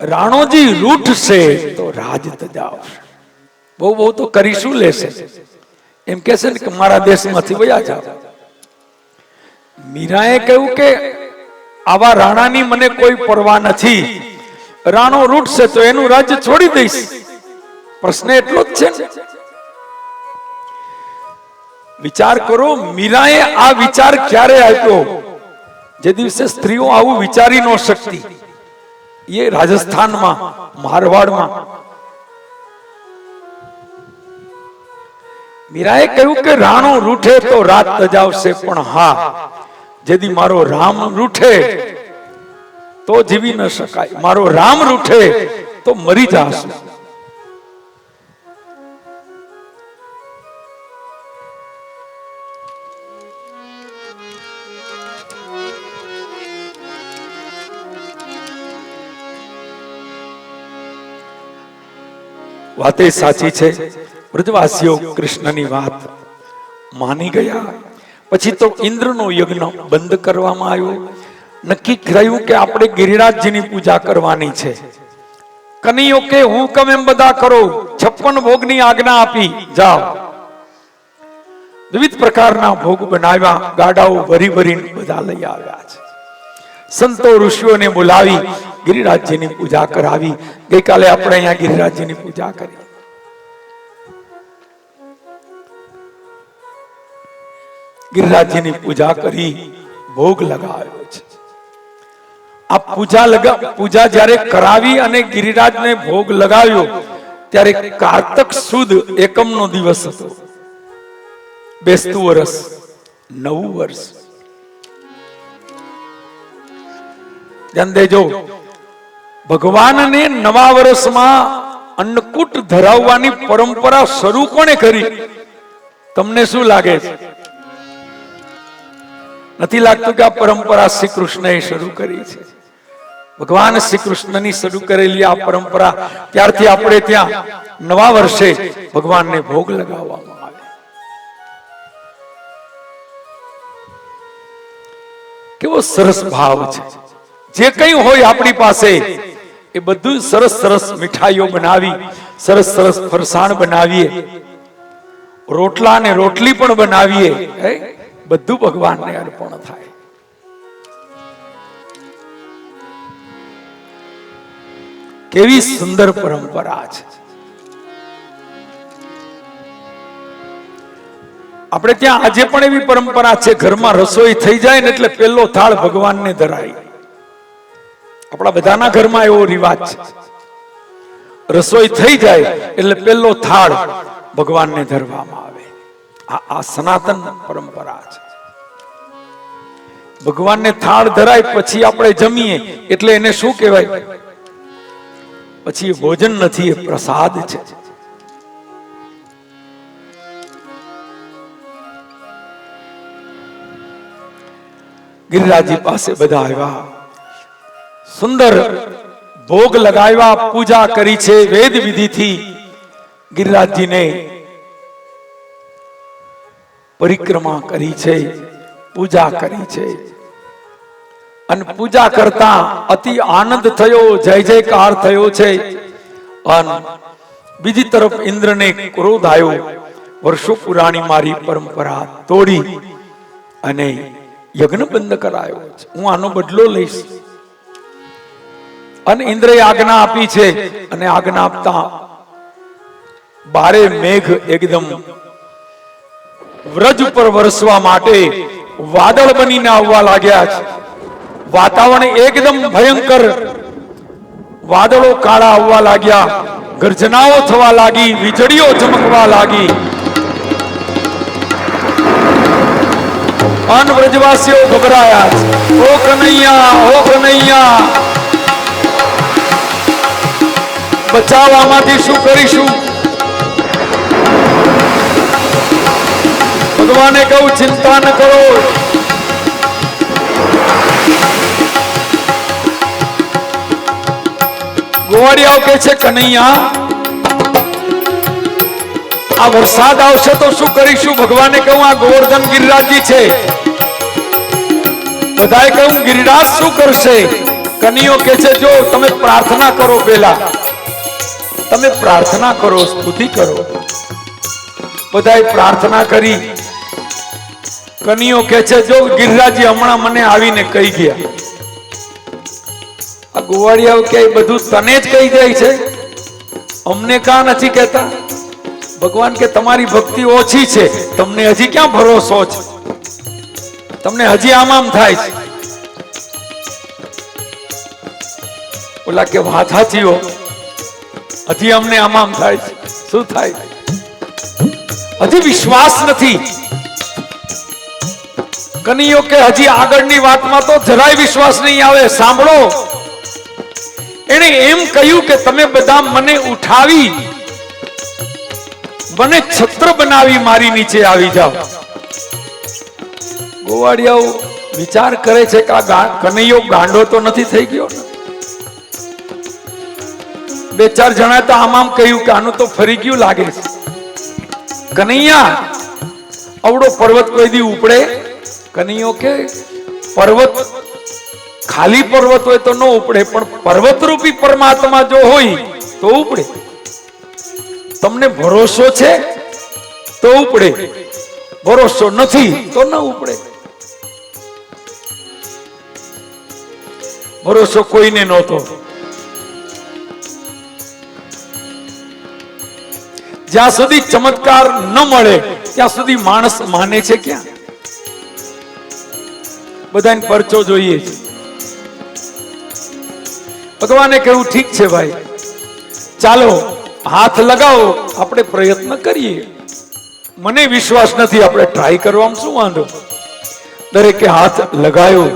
રાણોજી રૂઠશે તો રાજ તજાવશે. બહુ બહુ તો કરીશું લેશે, એમ કે છે ને કે મારા દેશમાંથી વયા જાવ. મીરાએ કહ્યું કે આવા રાણાની મને કોઈ પરવા નથી, રાણો રૂઠશે તો એનું રાજ્ય છોડી દઈશ. પ્રશ્ન એટલો જ છે. વિચાર કરો, મીરાએ આ વિચાર ક્યારે આપ્યો? જે દિવસે સ્ત્રીઓ આવું વિચારી ન શકતી, એ રાજસ્થાનમાં, મારવાડમાં. મીરાએ કહ્યું કે રાણો રૂઠે તો રાત તજાવશે, પણ હા, જેથી મારો રામ રૂઠે તો જીવી ન શકાય, મારો રામ રૂઠે તો મરી જાશું. વાતે સાચી છે. વ્રજવાસીઓ કૃષ્ણની વાત માની ગયા. પછી તો ઇન્દ્રનો યજ્ઞ બંધ કરવામાં આવ્યો. નક્કી થયું કે આપણે ગિરિરાજજીની પૂજા કરવાની છે. કનૈયો કે હુકમ એમ બધા કરો. 56 ભોગની આજ્ઞા આપી, જાઓ. વિવિધ પ્રકારના ભોગ બનાવ્યા, ગાડાઓ ભરી ભરીને બધા લઈ આવ્યા છે. સંતો ઋષિઓને બોલાવી ગિરિરાજજીની પૂજા કરાવી. ગઈકાલે આપણે અહીંયા ગિરિરાજજીની પૂજા કરી. ગિરિરાજજીની પૂજા કરી, ભોગ લગાવ્યો છે. આ પૂજા જ્યારે કરાવી અને ગિરિરાજને ભોગ લગાવ્યો ત્યારે કારતક સુદ એકમનો દિવસ હતો. બેસતું વર્ષ, નવું વર્ષ. ધ્યાન દેજો, ભગવાનને નવા વર્ષમાં અન્નકૂટ ધરાવવાની પરંપરા શરૂ કોણે કરી? તમને શું લાગે છે? નથી લાગતું કે આ પરંપરા શ્રી કૃષ્ણએ શરૂ કરી છે? ભગવાન શ્રી કૃષ્ણની શરૂ કરેલી આ પરંપરા, ત્યારથી આપણે ત્યાં નવા વર્ષે ભગવાનને ભોગ લગાવવામાં આવે. કેવો સરસ ભાવ છે. જે કંઈ હોય આપણી પાસે એ બધું સરસ સરસ મીઠાઈઓ બનાવી, સરસ સરસ ફરસાણ બનાવીએ, રોટલા અને રોટલી પણ બનાવીએ, બધું ભગવાનને અર્પણ થાય. કેવી સુંદર પરંપરા છે. આપણે ત્યાં આજે પણ એવી પરંપરા છે, ઘરમાં રસોઈ થઈ જાય ને એટલે પહેલો થાળ ભગવાનને ધરાય. આપણા બધાના ઘરમાં એવો રિવાજ છે. રસોઈ થઈ જાય એટલે પહેલો થાળ ભગવાનને ધરવામાં આવે. આ સનાતન પરંપરા છે. ભગવાનને થાળ ધરાય પછી આપણે જમીએ એટલે એને શું કહેવાય? પછી એ ભોજન નથી, એ પ્રસાદ છે. ગિરિરાજજી પાસે બધા આવ્યા, સુંદર ભોગ લગાવ્યા, પૂજા કરી છે. વેદ વિધિથી ગિરિરાજજીને પરિક્રમા કરી છે, પૂજા કરી છે. અને પૂજા કરતા અતિ આનંદ થયો, જય જયકાર થયો છે. અને બીજી તરફ ઇન્દ્રને ક્રોધ આવ્યો. વર્ષો પુરાણી મારી પરંપરા તોડી અને યજ્ઞ બંધ કરાયો છે, હું આનો બદલો લઈશ. અને ઇન્દ્રએ આજ્ઞા આપી છે. અને આજ્ઞા આપતા 12 મેઘ એકદમ વ્રજ ઉપર વરસવા માટે વાદળ બનીને આવવા લાગ્યા છે. વાતાવરણ એકદમ ભયંકર, વાદળો કાળા આવવા લાગ્યા, ગર્જનાઓ થવા લાગી, વીજળીઓ ચમકવા લાગી. અન વ્રજવાસીઓ ગભરાયા છે. ઓ કનૈયા, ઓ કનૈયા, બચાવવામાંથી શું કરીશું? ભગવાને કહ્યું, ચિંતા ન કરો. ગોવાળિયાઓ કહે છે, કનૈયા, આ વરસાદ આવશે તો શું કરીશું? ભગવાને કહ્યું, આ ગોવર્ધન ગિરિરાજજી છે. બધાએ કહ્યું, ગિરિરાજ શું કરશે? કનૈયો કહે છે જો તમે પ્રાર્થના કરો, પેલા તમે પ્રાર્થના કરો, સ્તુતિ કરો. બધાએ પ્રાર્થના કરી. કનૈયો કહે છે જો ગિરિરાજજી હમણાં મને આવીને કહી ગયા. આ ગોવાળિયાઓ કે બધું તને જ કહી જાય છે, અમને કાં નથી કહેતા? ભગવાન કે તમારી ભક્તિ ઓછી છે, તમને હજી ક્યાં ભરોસો છે, તમને હજી આમ થાય છે. ઓલા કે વાત સાચી હો, હજી અમને આમ થાય છે. શું થાય? હજી વિશ્વાસ નથી. કનૈયો કે હજી આગળની વાતમાં તો જરાય વિશ્વાસ નહીં આવે. સાંભળો, એને એમ કહ્યું કે તમે બધા મને ઉઠાવી, મને છત્ર બનાવી મારી નીચે આવી જાઓ. ગોવાળિયાઓ વિચાર કરે છે કે આ કનૈયો ગાંડો તો નથી થઈ ગયો ને? બે ચાર જણા તો આમ કહ્યું કે આનું તો ફરી ગયું લાગે છે. કનૈયા અવડો પર્વત કોઈ દી ઉપડે? કનૈયો કે પર્વત ખાલી પર્વત હોય તો ન ઉપડે, પણ પર્વત રૂપી પરમાત્મા જો હોય તો ઉપડે. તમને ભરોસો છે તો ઉપડે, ભરોસો નથી તો ન ઉપડે. ભરોસો કોઈને નહોતો. જ્યાં સુધી ચમત્કાર ન મળે ત્યાં સુધી માણસ માને છે ક્યાં? બધાને પરચો જોઈએ છે. ભગવાને કહ્યું ઠીક છે ભાઈ, ચાલો હાથ લગાવો, આપણે પ્રયત્ન કરીએ. મને વિશ્વાસ નથી, આપણે ટ્રાય કરવામાં શું વાંધો? દરેકે હાથ લગાયો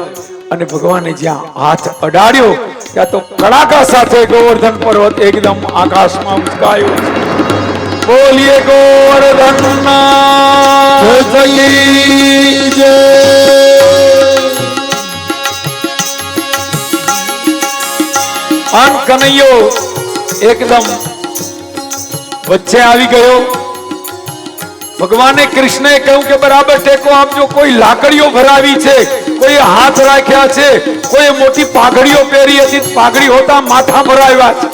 અને ભગવાને જ્યાં હાથ અડાડ્યો ત્યાં તો કડાકા સાથે ગોવર્ધન પર્વત એકદમ આકાશમાં ઉચકાયો. બોલીએ ગોવર્ધનના જય. કનૈયો એકદમ વચ્ચે આવી ગયો. ભગવાને કૃષ્ણએ કહ્યું કે બરાબર ટેકો આપજો. કોઈ લાકડીઓ ભરાવી છે, કોઈ હાથ રાખ્યા છે, કોઈ મોટી પાઘડીઓ પહેરી હતી, પાઘડી હોતા માથા ભરાવ્યા છે.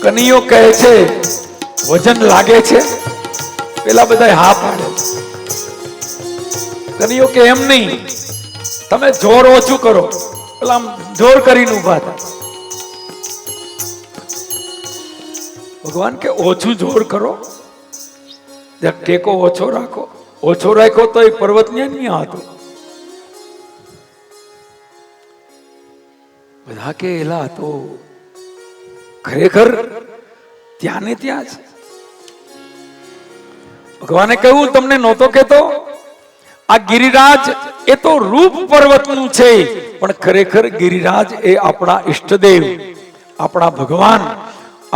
કનૈયો કહે છે વજન લાગે છે? પેલા બધા હા પાડે. કનૈયો કે એમ નહીં, તમે જોર ઓછું કરો. પેલા જોર કરીને ઉભા થાય. ભગવાન કે ઓછું જોર કરો, ટેકો ઓછો રાખો. ઓછો રાખો તો એ પર્વત ને નહીં હતો. બધા કે એલા તો ખરેખર ત્યાં ને ત્યાં છે. ભગવાને કહ્યું તમને નહોતો કેતો? આ ગિરિરાજ એ તો રૂપ પર્વતનું છે, પણ ખરેખર ગિરિરાજ એ આપણા ઈષ્ટદેવ, આપણા ભગવાન,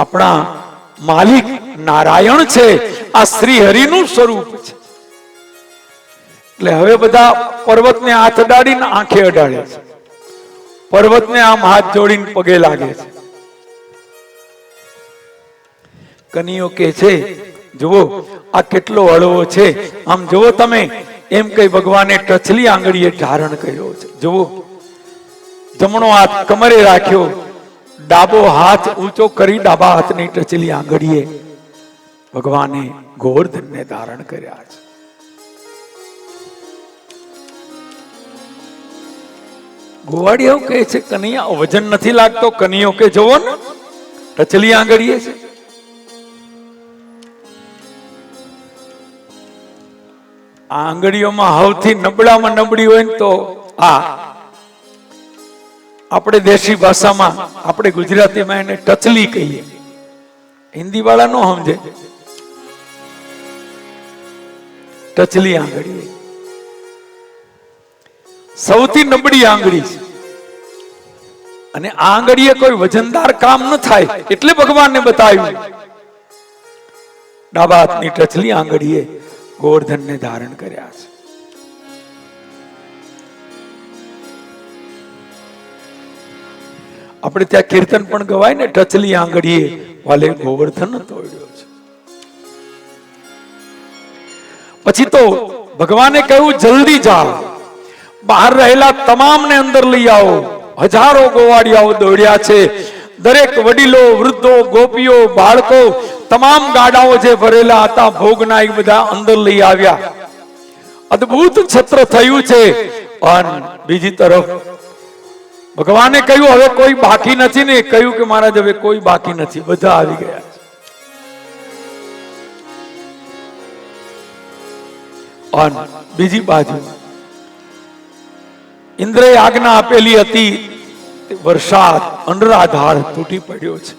આપણા માલિક નારાયણ છે. આ શ્રી હરિનું સ્વરૂપ છે. એટલે હવે બધા પર્વતને હાથ અડાડીને આંખે અડાડે છે, પર્વતને આમ હાથ જોડીને પગે લાગે છે. કનૈયો કે છે જુઓ આ કેટલો હળવો છે, આમ જુઓ તમે. એમ કઈ ભગવાને ટચલી આંગળીએ ધારણ કર્યો છે. જુઓ, જમણો હાથ કમરે રાખ્યો, ડાબો હાથ ઊંચો કરી ડાબા હાથની ટચલી આંગળીએ ભગવાને ગોવર્ધનને ધારણ કર્યા છે. ગોવાળિયો કહે છે કનૈયા વજન નથી લાગતો? કનૈયો કે જુઓ ને ટચલી આંગળીએ છે. આ આંગળીઓમાં સૌથી નબળામાં નબળી હોય ને તો આ આપણે દેશી ભાષામાં, આપણે ગુજરાતીમાં એને ટચલી કહીએ. હિન્દી વાળા નો સમજે. ટચલી આંગળી સૌથી નબળી આંગળી છે. અને આ આંગળીએ કોઈ વજનદાર કામ ન થાય એટલે ભગવાનને બતાવ્યું. ડાબા હાથની ટચલી આંગળીએ ગોવર્ધનને ધારણ કર્યા છે. આપણે ત્યાં કીર્તન પણ ગવાય ને, ટચલી આંગળીએ વાલે ગોવર્ધન તોડ્યો છે. પછી તો ભગવાને કહ્યું જલ્દી જાઓ. બહાર રહેલા તમામને અંદર લઈ આવો. હજારો ગોવાળિયાઓ દોડ્યા છે. દરેક વડીલો, વૃદ્ધો, ગોપીઓ, બાળકો, તમામ ગાડાઓ જે ભરેલા હતા ભોગના એ બધા અંદર લઈ આવ્યા. અદ્ભુત છત્ર થયું છે. અને બીજી તરફ ભગવાને કહ્યું હવે કોઈ બાકી નથી ને. કહ્યું કે મહારાજ હવે કોઈ બાકી નથી, બધા આવી ગયા. અને બીજી બાજુ ઇન્દ્રએ આજ્ઞા આપેલી હતી, વરસાદ અનરાધાર તૂટી પડ્યો છે.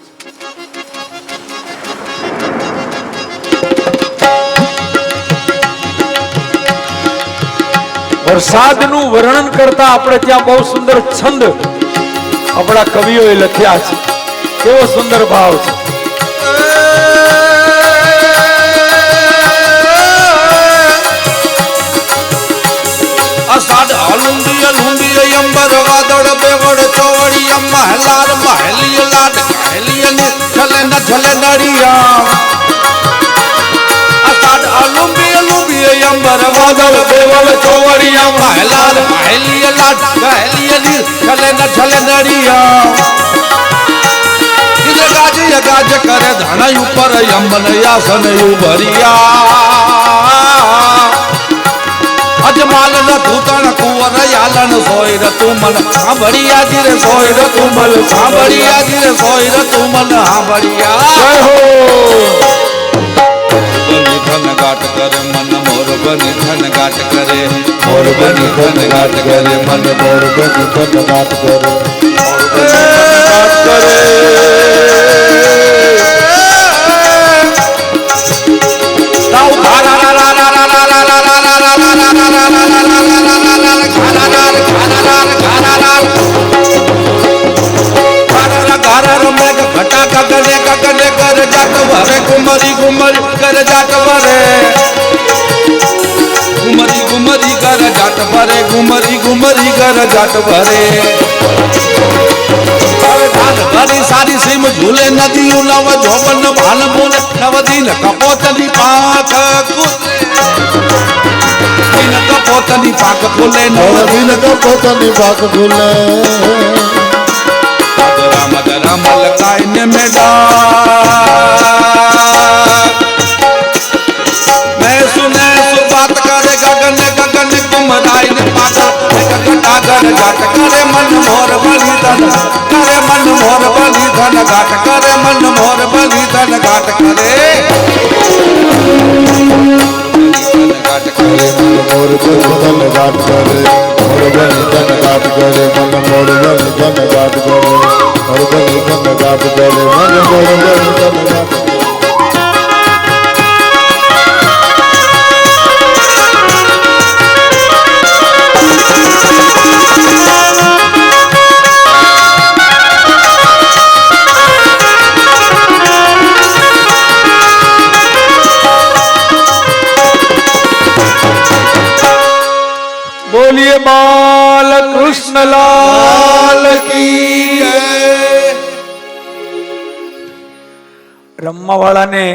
વરસાદનું વર્ણન કરતા આપણે ત્યાં બહુ સુંદર છંદ આપણા કવિઓએ લખ્યા છે. કેવો સુંદર ભાવ છે. અષાઢ અલુંડી અલુંડી અંબર વાદળ બેવડ ચોવડી મહેલાર મહેલી લાટ મહેલી ને છલે ન છલે નડિયા. અષાઢ અલુંડી અલુંડી અંબર વાદળ બેવડ ચોવડી મહેલાર મહેલી લાટ મહેલી ને છલે ન છલે નડિયા. ગાજ ગાજ કરે ધણ ઉપર યમન યાસન ઉભરિયા. અજમાલ ન ભૂતણ કુંવર યાલન સોયર તું મન સાંભળિયા જીરે સોયર તું મન સાંભળિયા જીરે સોયર તું મન સાંભળિયા. જય હો. બની ધન ગાટ કરે મન મોર બની ધન ગાટ કરે મોર બની ધન ગાટ કરે મન મોર બની ધન ગાટ કરે મોર બની ધન ગાટ કરે. તાઉ ધારા રા રા રા રા રા રા રા ગુમરી ગુમરી કર જાટ ભરે ગુમરી ગુમરી કર જાટ ભરે ગુમરી ગુમરી કર જાટ ભરે. ભરી સારી સીમ ઝૂલે નદી ઉલવ જોબન ભાલ બોલે નવદીન કપોતની પાંખ કુલે કપોતની પાંખ ખુલે નવદીન કપોતની પાંખ ખુલે. મદરા મલકાઈ ને મેડા मैं सुने सु बात करे गगन गगन कुमराई ने पाटा गगन जाट करे मन मोर बलि धन करे मन मोर बलि धन घाट करे मन मोर बलि धन घाट करे घाट करे मन मोर बलि धन घाट करे मोर बलि धन घाट करे मन मोर बलि धन घाट करे मोर बलि धन घाट करे मन मोर बलि धन घाट करे. બોલીએ બાલ કૃષ્ણ લાલ કી જય. રમવા વાળાને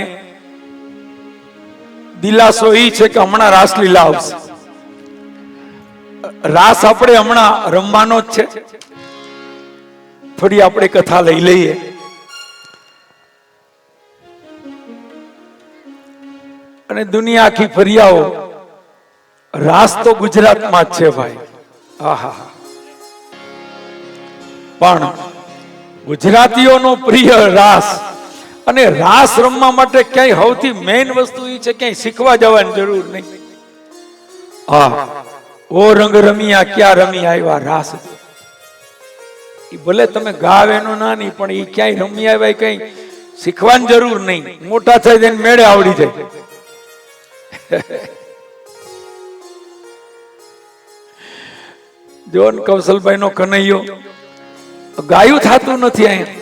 દિલાસો એ છે કે હમણાં રાસલીલા આવશે. રાસ આપણે હમણાં રમવાનો જ છે. થોડી આપણે કથા લઈ લઈએ. અને દુનિયા આખી ફરી આવો. રાસ તો ગુજરાતમાં જ છે ભાઈ. આહા. પણ ગુજરાતીઓનો પ્રિય રાસ. અને રાસ રમવા માટે ક્યાંય સૌથી મેઇન વસ્તુ એ છે ક્યાંય શીખવા જવાની જરૂર નહીં. હા, ઓ રંગ રમિયા ક્યાં રમી આવ્યા રાસ. એ ભલે તમે ગાવ એનો ના નહીં, પણ એ ક્યાંય રમી આવ્યા કઈ શીખવાની જરૂર નહીં. મોટા થઈ જઈને મેળે આવડી જાય. જોન કૌશલભાઈ નો કનૈયો ગાયું થાતું નથી. અહીંયા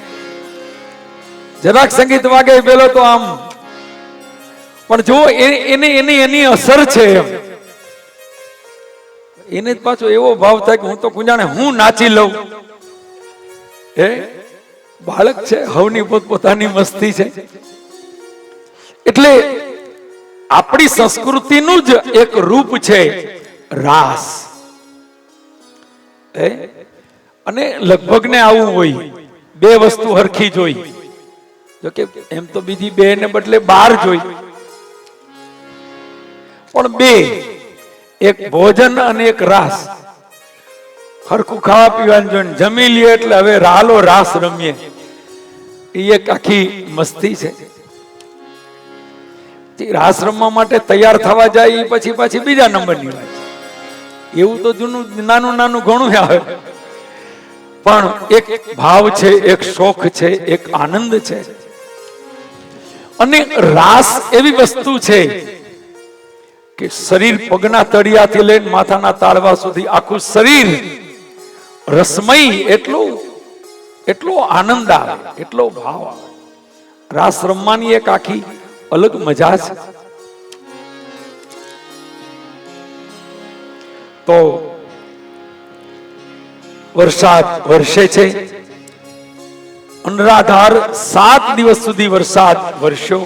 જરાક સંગીત વાગે પેલો તો આમ, પણ જો એની અસર છે એમ. એને જ પાછો એવો ભાવ થાય કે હું તો કુંજાણે હું નાચી લઉં. એ બાળક છે, હવની પોતપોતાની મસ્તી છે. એટલે આપણી સંસ્કૃતિનું જ એક રૂપ છે રાસ. હે અને લગભગ ને આવું હોય, બે વસ્તુ હરખી જોઈ, જો કે એમ તો બીજી બે ને બદલે 12 જોઈ, પણ બે, એક ભોજન અને એક રાસ, હરખું ખાવા પીવાનું જોઈને જમી લે એટલે હવે રાલો રાસ રમીએ, એ એક આખી મસ્તી છે. રાસ રમવા માટે તૈયાર થવા જાય એ પછી પાછી બીજા નંબરની વાત. એવું તો જૂનું નાનું નાનું ઘણું આવે, પણ એક ભાવ છે, એક શોખ છે, એક આનંદ છે. અને રાસ એવી વસ્તુ છે કે શરીર પગના તળિયાથી લઈને માથાના તાળવા સુધી આખું શરીર રસમય, એટલો આનંદ આવે, એટલો ભાવ આવે. રાસ રમવાની એક આખી અલગ મજા છે. તો વરસાદ વરસે છે, અનરાધાર 7 દિવસ સુધી વરસાદ વરસ્યો.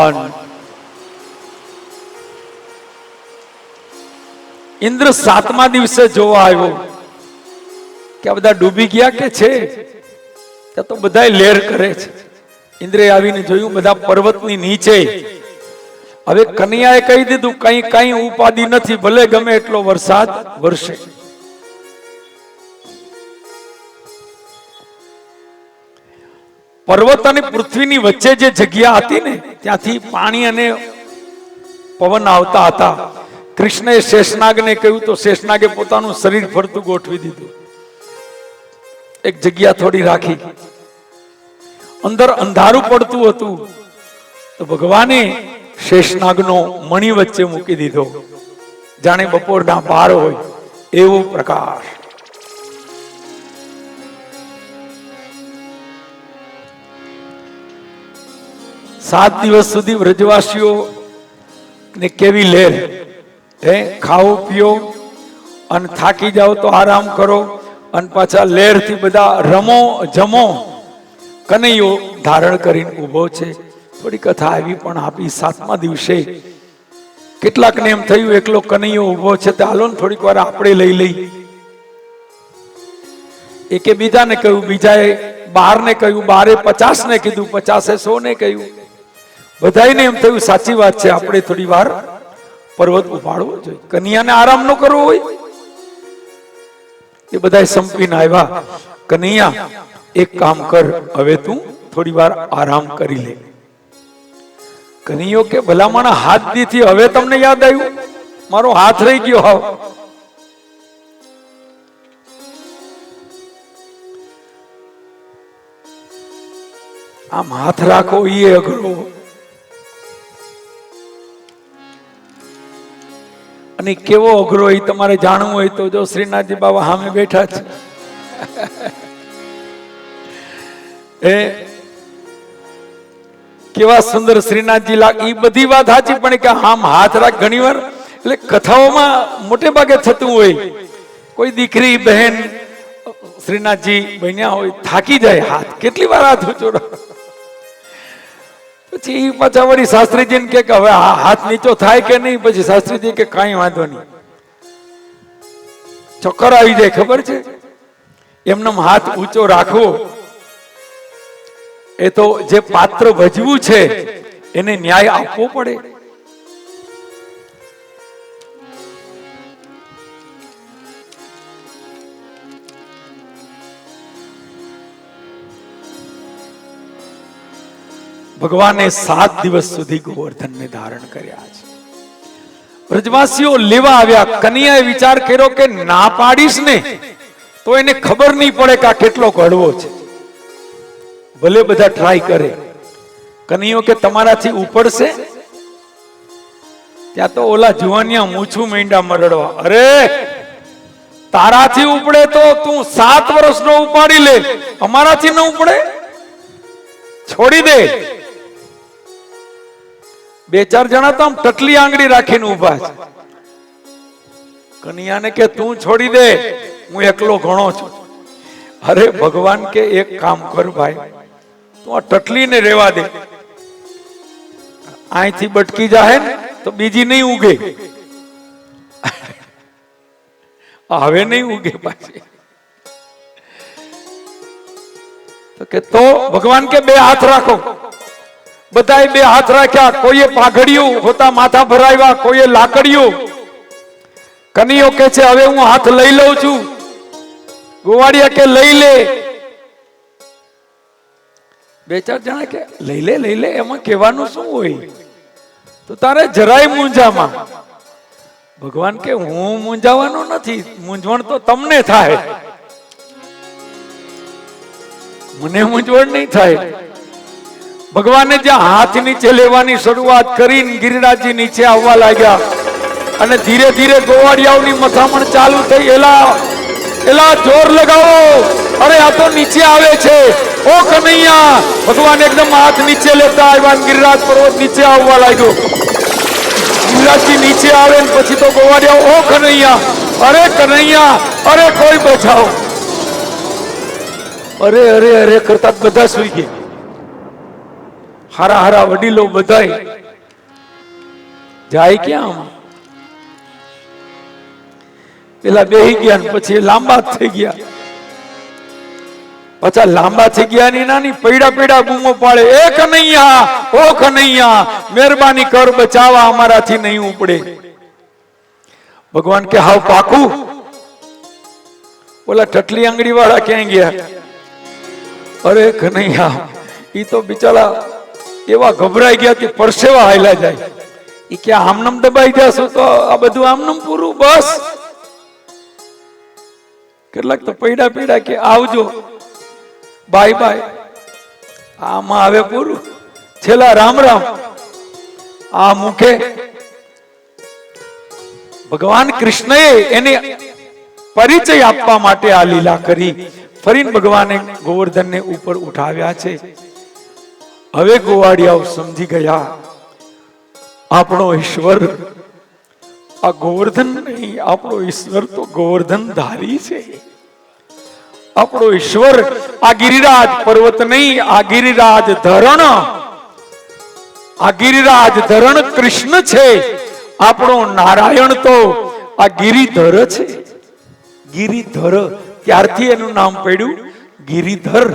અને ઇન્દ્ર 7મા દિવસે જોવા આવ્યો કે આ બધા ડૂબી ગયા કે છે, ત્યાં તો બધા લહેર કરે છે. ઇન્દ્રે આવીને જોયું બધા પર્વતની નીચે. હવે કન્યાએ કહી દીધું કઈ ઉપાધિ નથી, ભલે ગમે એટલો વરસાદ વરસે. પર્વત અને પૃથ્વીની વચ્ચે જે જગ્યા હતી ને, ત્યાંથી પાણી અને પવન આવતા હતા. કૃષ્ણએ શેષનાગને કહ્યું તો શેષનાગે પોતાનું શરીર ફરતું ગોઠવી દીધું, એક જગ્યા થોડી રાખી. અંદર અંધારું પડતું હતું તો ભગવાને શેષનાગનો મણી વચ્ચે મૂકી દીધો, જાણે બપોરના 12 હોય એવો પ્રકાશ. સાત દિવસ સુધી વ્રજવાસીઓ ને કેવી લહેર, ખાઓ પીઓ અને થાકી જાઓ તો આરામ કરો, અને પાછા લહેર થી બધા રમો જમો. કનૈયો ધારણ કરીને ઉભો છે. થોડી કથા આવી પણ આપી. 7મા દિવસે કેટલાકને એમ થયું એકલો કનૈયો ઉભો છે, તો હાલો ને થોડીક વાર આપણે લઈ લઈ. એકે બીજાને કહ્યું, બીજાએ 12 ને કહ્યું, 12 50 ને કીધું, 50 100 ને કહ્યું. બધાને એમ થયું સાચી વાત છે, આપણે થોડી વાર પર્વત ઉપાડવો જોઈએ, કન્યાને આરામ ન કરવો હોય. એ બધા સંપીને આવ્યા. કનૈયા એક કામ કર, હવે તું થોડી વાર આરામ કરી લે. કનૈયો કે ભલામણ હાથ દીથી હવે તમને યાદ આવ્યું, મારો હાથ રહી ગયો. હાવ આમ હાથ રાખો એ અઘરો, અને કેવો અઘરો એ તમારે જાણવું હોય તો જો શ્રીનાથજી બાબા સામે બેઠા છે. એ કેવા સુંદર શ્રીનાથજી લાગે. એ બધી વાત સાચી, પણ કે આમ હાથ રાખ. ઘણી વાર એટલે કથાઓમાં મોટે ભાગે થતું હોય, કોઈ દીકરી બહેન શ્રીનાથજી બન્યા હોય, થાકી જાય, હાથ કેટલી વાર હાથ ઊંચો રાખો. પછી પાછા વળી શાસ્ત્રીજીને કે હવે હાથ નીચો થાય કે નહીં. પછી શાસ્ત્રીજી કે કાંઈ વાંધો નહીં, ચક્કર આવી જાય, ખબર છે. એમને હાથ ઊંચો રાખવો એ તો જે પાત્ર ભજવું છે એને ન્યાય આપવો પડે. ભગવાને 7 દિવસ સુધી ગોવર્ધનને ધારણ કર્યા છે. વ્રજવાસીઓ લેવા આવ્યા. કન્યાએ વિચાર કર્યો કે ના પાડીશ ને તો એને ખબર નહીં પડે કે આ કેટલો કડવો છે, ભલે બધા ટ્રાય કરે. કનૈયો કે તમારાથી ઉપડશે? ત્યાં તો ઓલા જુવાનિયા મૂછું માંડ્યા મરડવા. અરે તારાથી ઉપડે તો તું 7 વર્ષનો ઉપાડી લે, અમારાથી ન ઉપડે, છોડી દે. 2-4 જણા તો આમ ટટલી આંગળી રાખીને ઉભા છે. કનૈયાને કે તું છોડી દે, હું એકલો ઘણો છું. અરે ભગવાન કે એક કામ કર ભાઈ, તું આ ટટલીને રેવા દે, અહીંથી બટકી જાહે ને તો બીજી નહીં ઉગે. હવે નહીં ઉગે પાછી. તો કે તો ભગવાન કે બે હાથ રાખો. બધાએ બે હાથ રાખ્યા. કોઈએ પાઘડિયું હોતા માથા ભરાવ્યા, કોઈએ લાકડિયું. કનૈયો કે છે હવે હું હાથ લઈ લઉં છું. ગોવાળિયા કે લઈ લે. બે ચાર જણા કે લઈ લે એમાં કહેવાનું શું હોય? તો તારે જરાય મૂંઝામાં. ભગવાન કે હું મૂંઝાવાનો નથી, મૂંઝવણ તો તમને થાય, મને મૂંઝવણ નહીં થાય. ભગવાને જ્યાં હાથ નીચે લેવાની શરૂઆત કરીને ગિરિરાજજી નીચે આવવા લાગ્યા અને ધીરે ધીરે ગોવાળિયાઓની મથામણ ચાલુ થઈ. એલા જોર લગાવો, અરે આ તો નીચે આવે છે. ઓ કનૈયા! ભગવાન એકદમ હાથ નીચે લેતા આવ્યા. ગિરિરાજ પર્વત નીચે આવવા લાગ્યો. ગિરિરાજજી નીચે આવે ને પછી તો ગોવાળિયા ઓ કનૈયા, અરે કનૈયા, અરે કોઈ બચાવો. અરે અરે અરે કરતા બધા સુઈ ગયા. હારા હારા વડીલો બધાય જાય ક્યાં? પેલા બેહી ગયા ને પછી લાંબા થઈ ગયા. પાછા લાંબા થઈ ગયા ની નાની પૈડા બૂમો પાડે, એ કનૈયા, ઓ કનૈયા, મહેરબાની કર, બચાવા, અમારાથી નહીં ઉપડે. ભગવાન કે હાવ પાકું? ઓલા ટટલી આંગળી વાળા ક્યાં ગયા? અરે કનૈયા, ઈ તો બિચારા એવા ગભરાઈ ગયા કે પરસેવા હાલ્યા જાય. ઈ કે આમનમ દબાઈ જશો તો આ બધું આમનમ પૂરું, બસ. કેટલાક તો પૈડા કે આવજો, બાય બાય, આમાં આવે પૂરું, છેલ્લા રામ રામ. આ મુખે ભગવાન કૃષ્ણએ એને પરિચય આપવા માટે આ લીલા કરી. ફરીને ભગવાને ગોવર્ધનને ઉપર ઉઠાવ્યા છે. હવે ગોવાળિયાઓ સમજી ગયા, આપણો ઈશ્વર આ ગોવર્ધન નહીં, આપણો ઈશ્વર તો ગોવર્ધન ધારી છે. આપણો ઈશ્વર આ ગિરિરાજ પર્વત નહીં, આ ગિરિરાજ ધરણ, આ ગિરિરાજ ધરણ કૃષ્ણ છે. આપણો નારાયણ તો આ ગિરિધર છે. ગિરિધર, ત્યારથી એનું નામ પડ્યું ગિરિધર.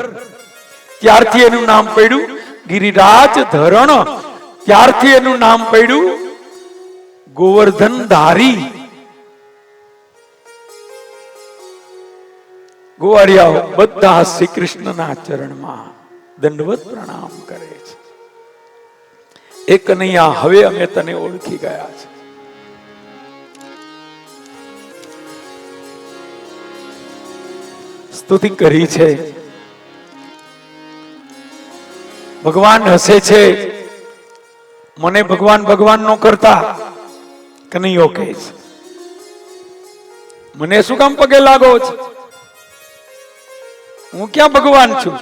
ત્યારથી એનું નામ પડ્યું ગિરિરાજ ધરણ. ત્યારથી એનું નામ પડ્યું ગોવર્ધન ધારી. ગોવાળિયાઓ બધા શ્રી કૃષ્ણના ચરણમાં દંડવત પ્રણામ કરે છે. એ કનૈયા, હવે અમે તને ઓળખી ગયા છે. સ્તુતિ કરી છે. ભગવાન હસે છે. મને ભગવાન ભગવાન નો કરતા, કનૈયો કહે છે, મને શું કામ પગે લાગો છો? હું ક્યાં ભગવાન છું?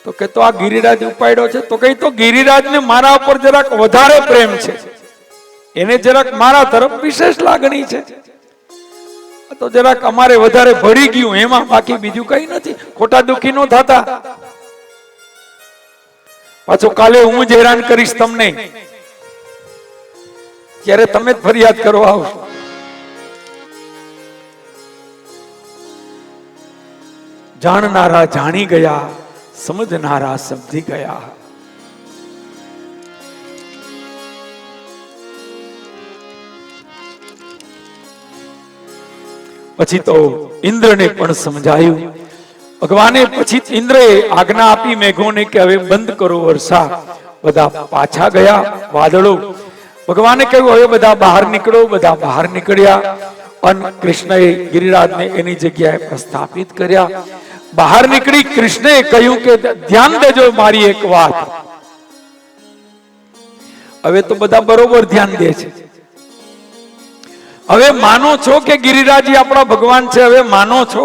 તો કે તો આ ગિરિરાજ ઉપાડ્યો છે. તો કઈ તો ગિરિરાજ ને મારા ઉપર જરાક વધારે પ્રેમ છે, એને જરાક મારા તરફ વિશેષ લાગણી છે. તો જરાક અમારે વધારે ભળી ગયું એમાં, બાકી બીજું કઈ નથી. ખોટા દુખી નો થતા. પાછો કાલે હું જ હેરાન કરીશ તમને, ત્યારે તમે જ ફરિયાદ કરવા આવશો. જાણનારા જાણી ગયા, સમજનારા સમજી ગયા. પછી તો ઇન્દ્રને પણ સમજાયું. ભગવાને પછી ઇન્દ્રએ આજ્ઞા આપી મેઘોને કે હવે બંધ કરો વર્ષા. બધા પાછા ગયા વાદળો. ભગવાને કહ્યું હવે બધા બહાર નીકળો. બધા બહાર નીકળ્યા અને કૃષ્ણએ ગિરિરાજને એની જગ્યાએ પ્રસ્થાપિત કર્યા. બહાર નીકળી કૃષ્ણએ કહ્યું કે ધ્યાન દેજો મારી એક વાત. હવે તો બધા બરોબર ધ્યાન દે છે. હવે માનો છો કે ગિરિરાજી આપણા ભગવાન છે? હવે માનો છો?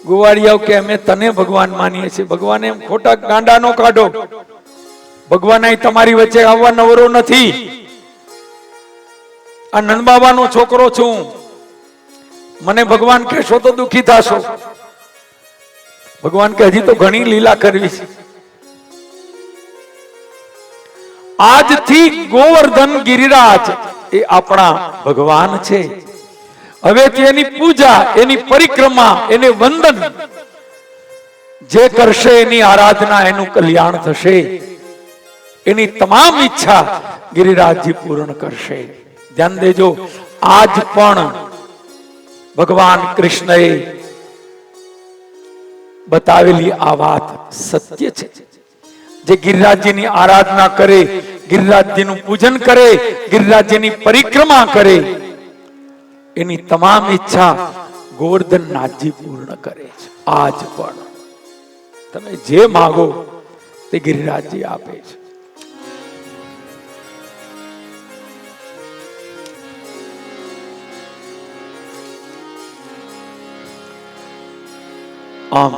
ગોવાળિયાઓ કે અમે તને ભગવાન માનીએ છીએ. ભગવાન એમ ખોટા ગાંડા નો કાઢો. ભગવાન અહીં તમારી વચ્ચે આવવા નવરો નથી. આ નંદબાબાનો છોકરો છું. મને ભગવાન કહેશો તો દુખી થશો. ભગવાન કે હજી તો ઘણી લીલા કરવી છે. આજથી ગોવર્ધન ગિરિરાજ એ આપણા ભગવાન છે. હવે એની પૂજા, એની પરિક્રમા, એને વંદન જે કરશે એની આરાધના, એનું કલ્યાણ થશે. એની તમામ ઈચ્છા ગિરિરાજજી પૂર્ણ કરશે. ધ્યાન દેજો, આજ પણ ભગવાન કૃષ્ણએ બતાવેલી આ વાત સત્ય છે. જે ગિરિરાજજીની આરાધના કરે, ગિરિરાજજીનું પૂજન કરે, ગિરિરાજજીની પરિક્રમા કરે, એની તમામ ઈચ્છા ગોવર્ધનનાથજી પૂર્ણ કરે છે. આજ પણ તમે જે માગો તે ગિરિરાજજી આપે છે. આમ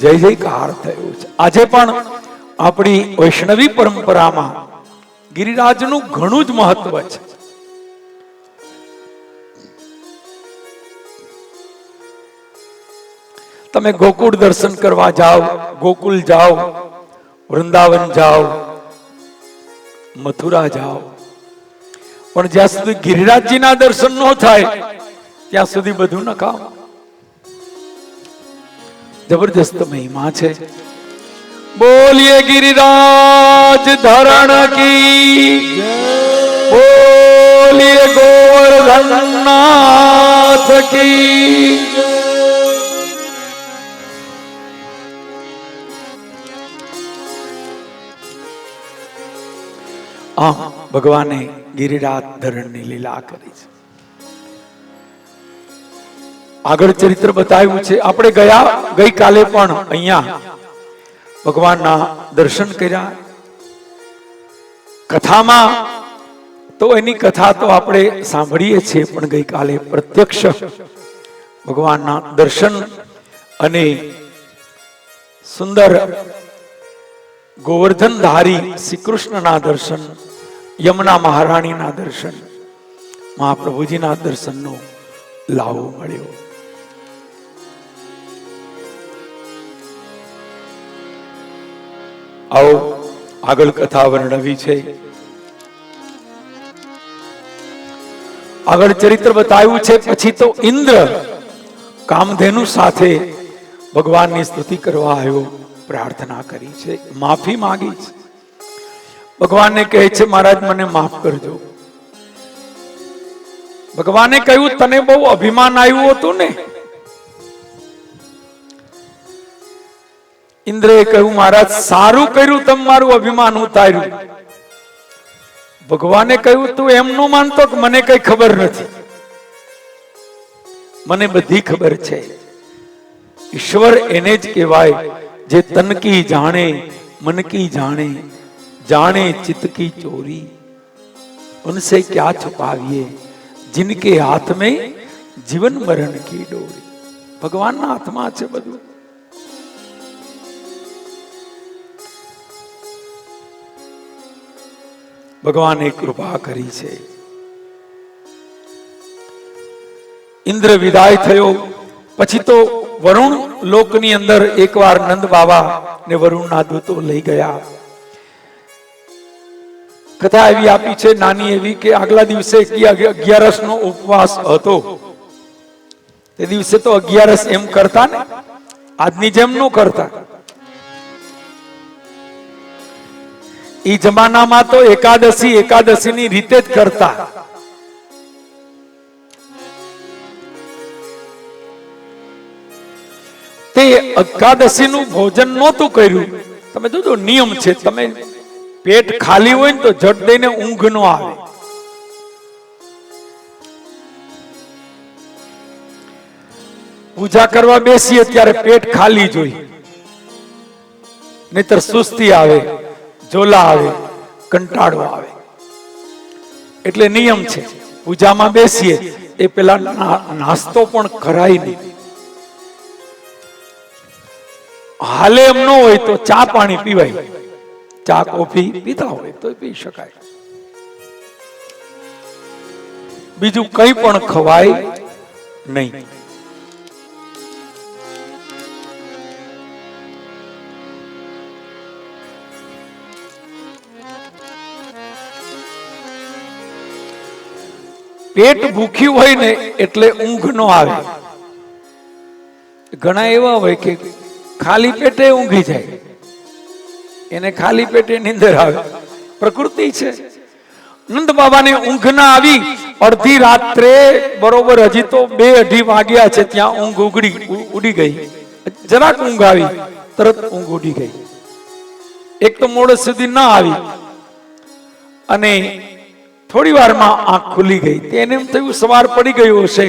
જય જયકાર થયો છે. આજે પણ આપણી વૈષ્ણવી પરંપરામાં ગિરિરાજનું ઘણું જ મહત્વ છે. તમે ગોકુળ દર્શન કરવા જાઓ, ગોકુલ જાઓ, વૃંદાવન જાઓ, મથુરા જાઓ, પણ જ્યાં સુધી ગિરિરાજજીના દર્શન ન થાય ત્યાં સુધી બધું નકામ. જબરદસ્ત મહિમા છે. બોલીએ ગિરિરાજ ધરણ કી, બોલીએ ગોવર્ધનનાથ કી. આમ ભગવાને ગિરિરાજ ધરણની લીલા કરી છે. આગળ ચરિત્ર બતાવ્યું છે. આપણે ગઈકાલે પણ અહીંયા ભગવાનના દર્શન કર્યા. કથામાં તો એની કથા તો આપણે સાંભળીએ છીએ, પણ ગઈકાલે પ્રત્યક્ષ ભગવાનના દર્શન અને સુંદર ગોવર્ધનધારી શ્રી કૃષ્ણના દર્શન, યમુના મહારાણીના દર્શન, મહાપ્રભુજીના દર્શનનો લાવો મળ્યો. આવો આગળ કથા વર્ણવી છે. આગળ ચરિત્ર બતાવ્યું છે. પછી તો ઇન્દ્ર કામધેનુ સાથે ભગવાનની સ્તુતિ કરવા આવ્યો, પ્રાર્થના કરી છે, માફી માંગી છે. ભગવાનને કહે છે, મહારાજ મને માફ કરજો. ભગવાને કહ્યું, તને બહુ અભિમાન આવ્યું હતું ને. ઇન્દ્રએ કહ્યું, મહારાજ સારું કર્યું તમે મારું અભિમાન ઉતાર્યું. ભગવાને કહ્યું, તું એમ ન માનતો કે મને કઈ ખબર નથી. મને બધી ખબર છે. ઈશ્વર એને જ કહેવાય જે તન કી જાણે, મન કી જાણે, जाने चित्त की चोरी, उनसे क्या छुपाविए, जिनके हाथ में जीवन मरण की डोरी. भगवानના હાથમાં છે બધું. ભગવાને કૃપા કરી છે. ઇન્દ્ર વિદાય થયો પછી તો વરુણ લોકની અંદર એકવાર નંદ બાબા ને વરુણના દૂતો લઈ ગયા. કથા એવી આપી છે નાની એવી કે આગલા દિવસે 11 નો ઉપવાસ હતો. તે દિવસે તો 11 એમ કરતા ને, આજની જેમ નો કરતા. ઈ જમાનામાં તો એકાદશી ની રીતે જ કરતા. તે એકાદશી નું ભોજન નહોતું કર્યું. તમે જોજો નિયમ છે, તમે પેટ ખાલી હોય ને તો જટ દઈને ઊંઘ નો આવે. પૂજા કરવા બેસીએ ત્યારે પેટ ખાલી જોઈએ, નહીતર સુસ્તી આવે, ઝોલા આવે, કંટાળો આવે. એટલે નિયમ છે, પૂજામાં બેસીએ એ પેલા નાસ્તો પણ કરાય નહીં. હાલે એમ ન હોય તો ચા પાણી પીવાય, ચા કોફી પીતા હોય તો પી શકાય. બીજું કંઈ પણ ખવાય નહીં. પેટ ભૂખ્યું હોય ને એટલે ઊંઘ ન આવે. ઘણા એવા હોય કે ખાલી પેટે ઊંઘી જાય, એને ખાલી પેટે નીંદર આવે, પ્રકૃતિ છે. નંદ બાબાને ઊંઘ ના આવી. અડધી રાત્રે બરોબર હજી તો 2-2:30 વાગ્યા છે, ત્યાં ઊંઘ ઉડી ગઈ. જરાક ઊંઘ આવી, તરત ઊંઘ ઉડી ગઈ. એક તો મોડે સુધી ના આવી અને થોડી વારમાં આંખ ખુલી ગઈ. તેને એમ થયું સવાર પડી ગયું હશે.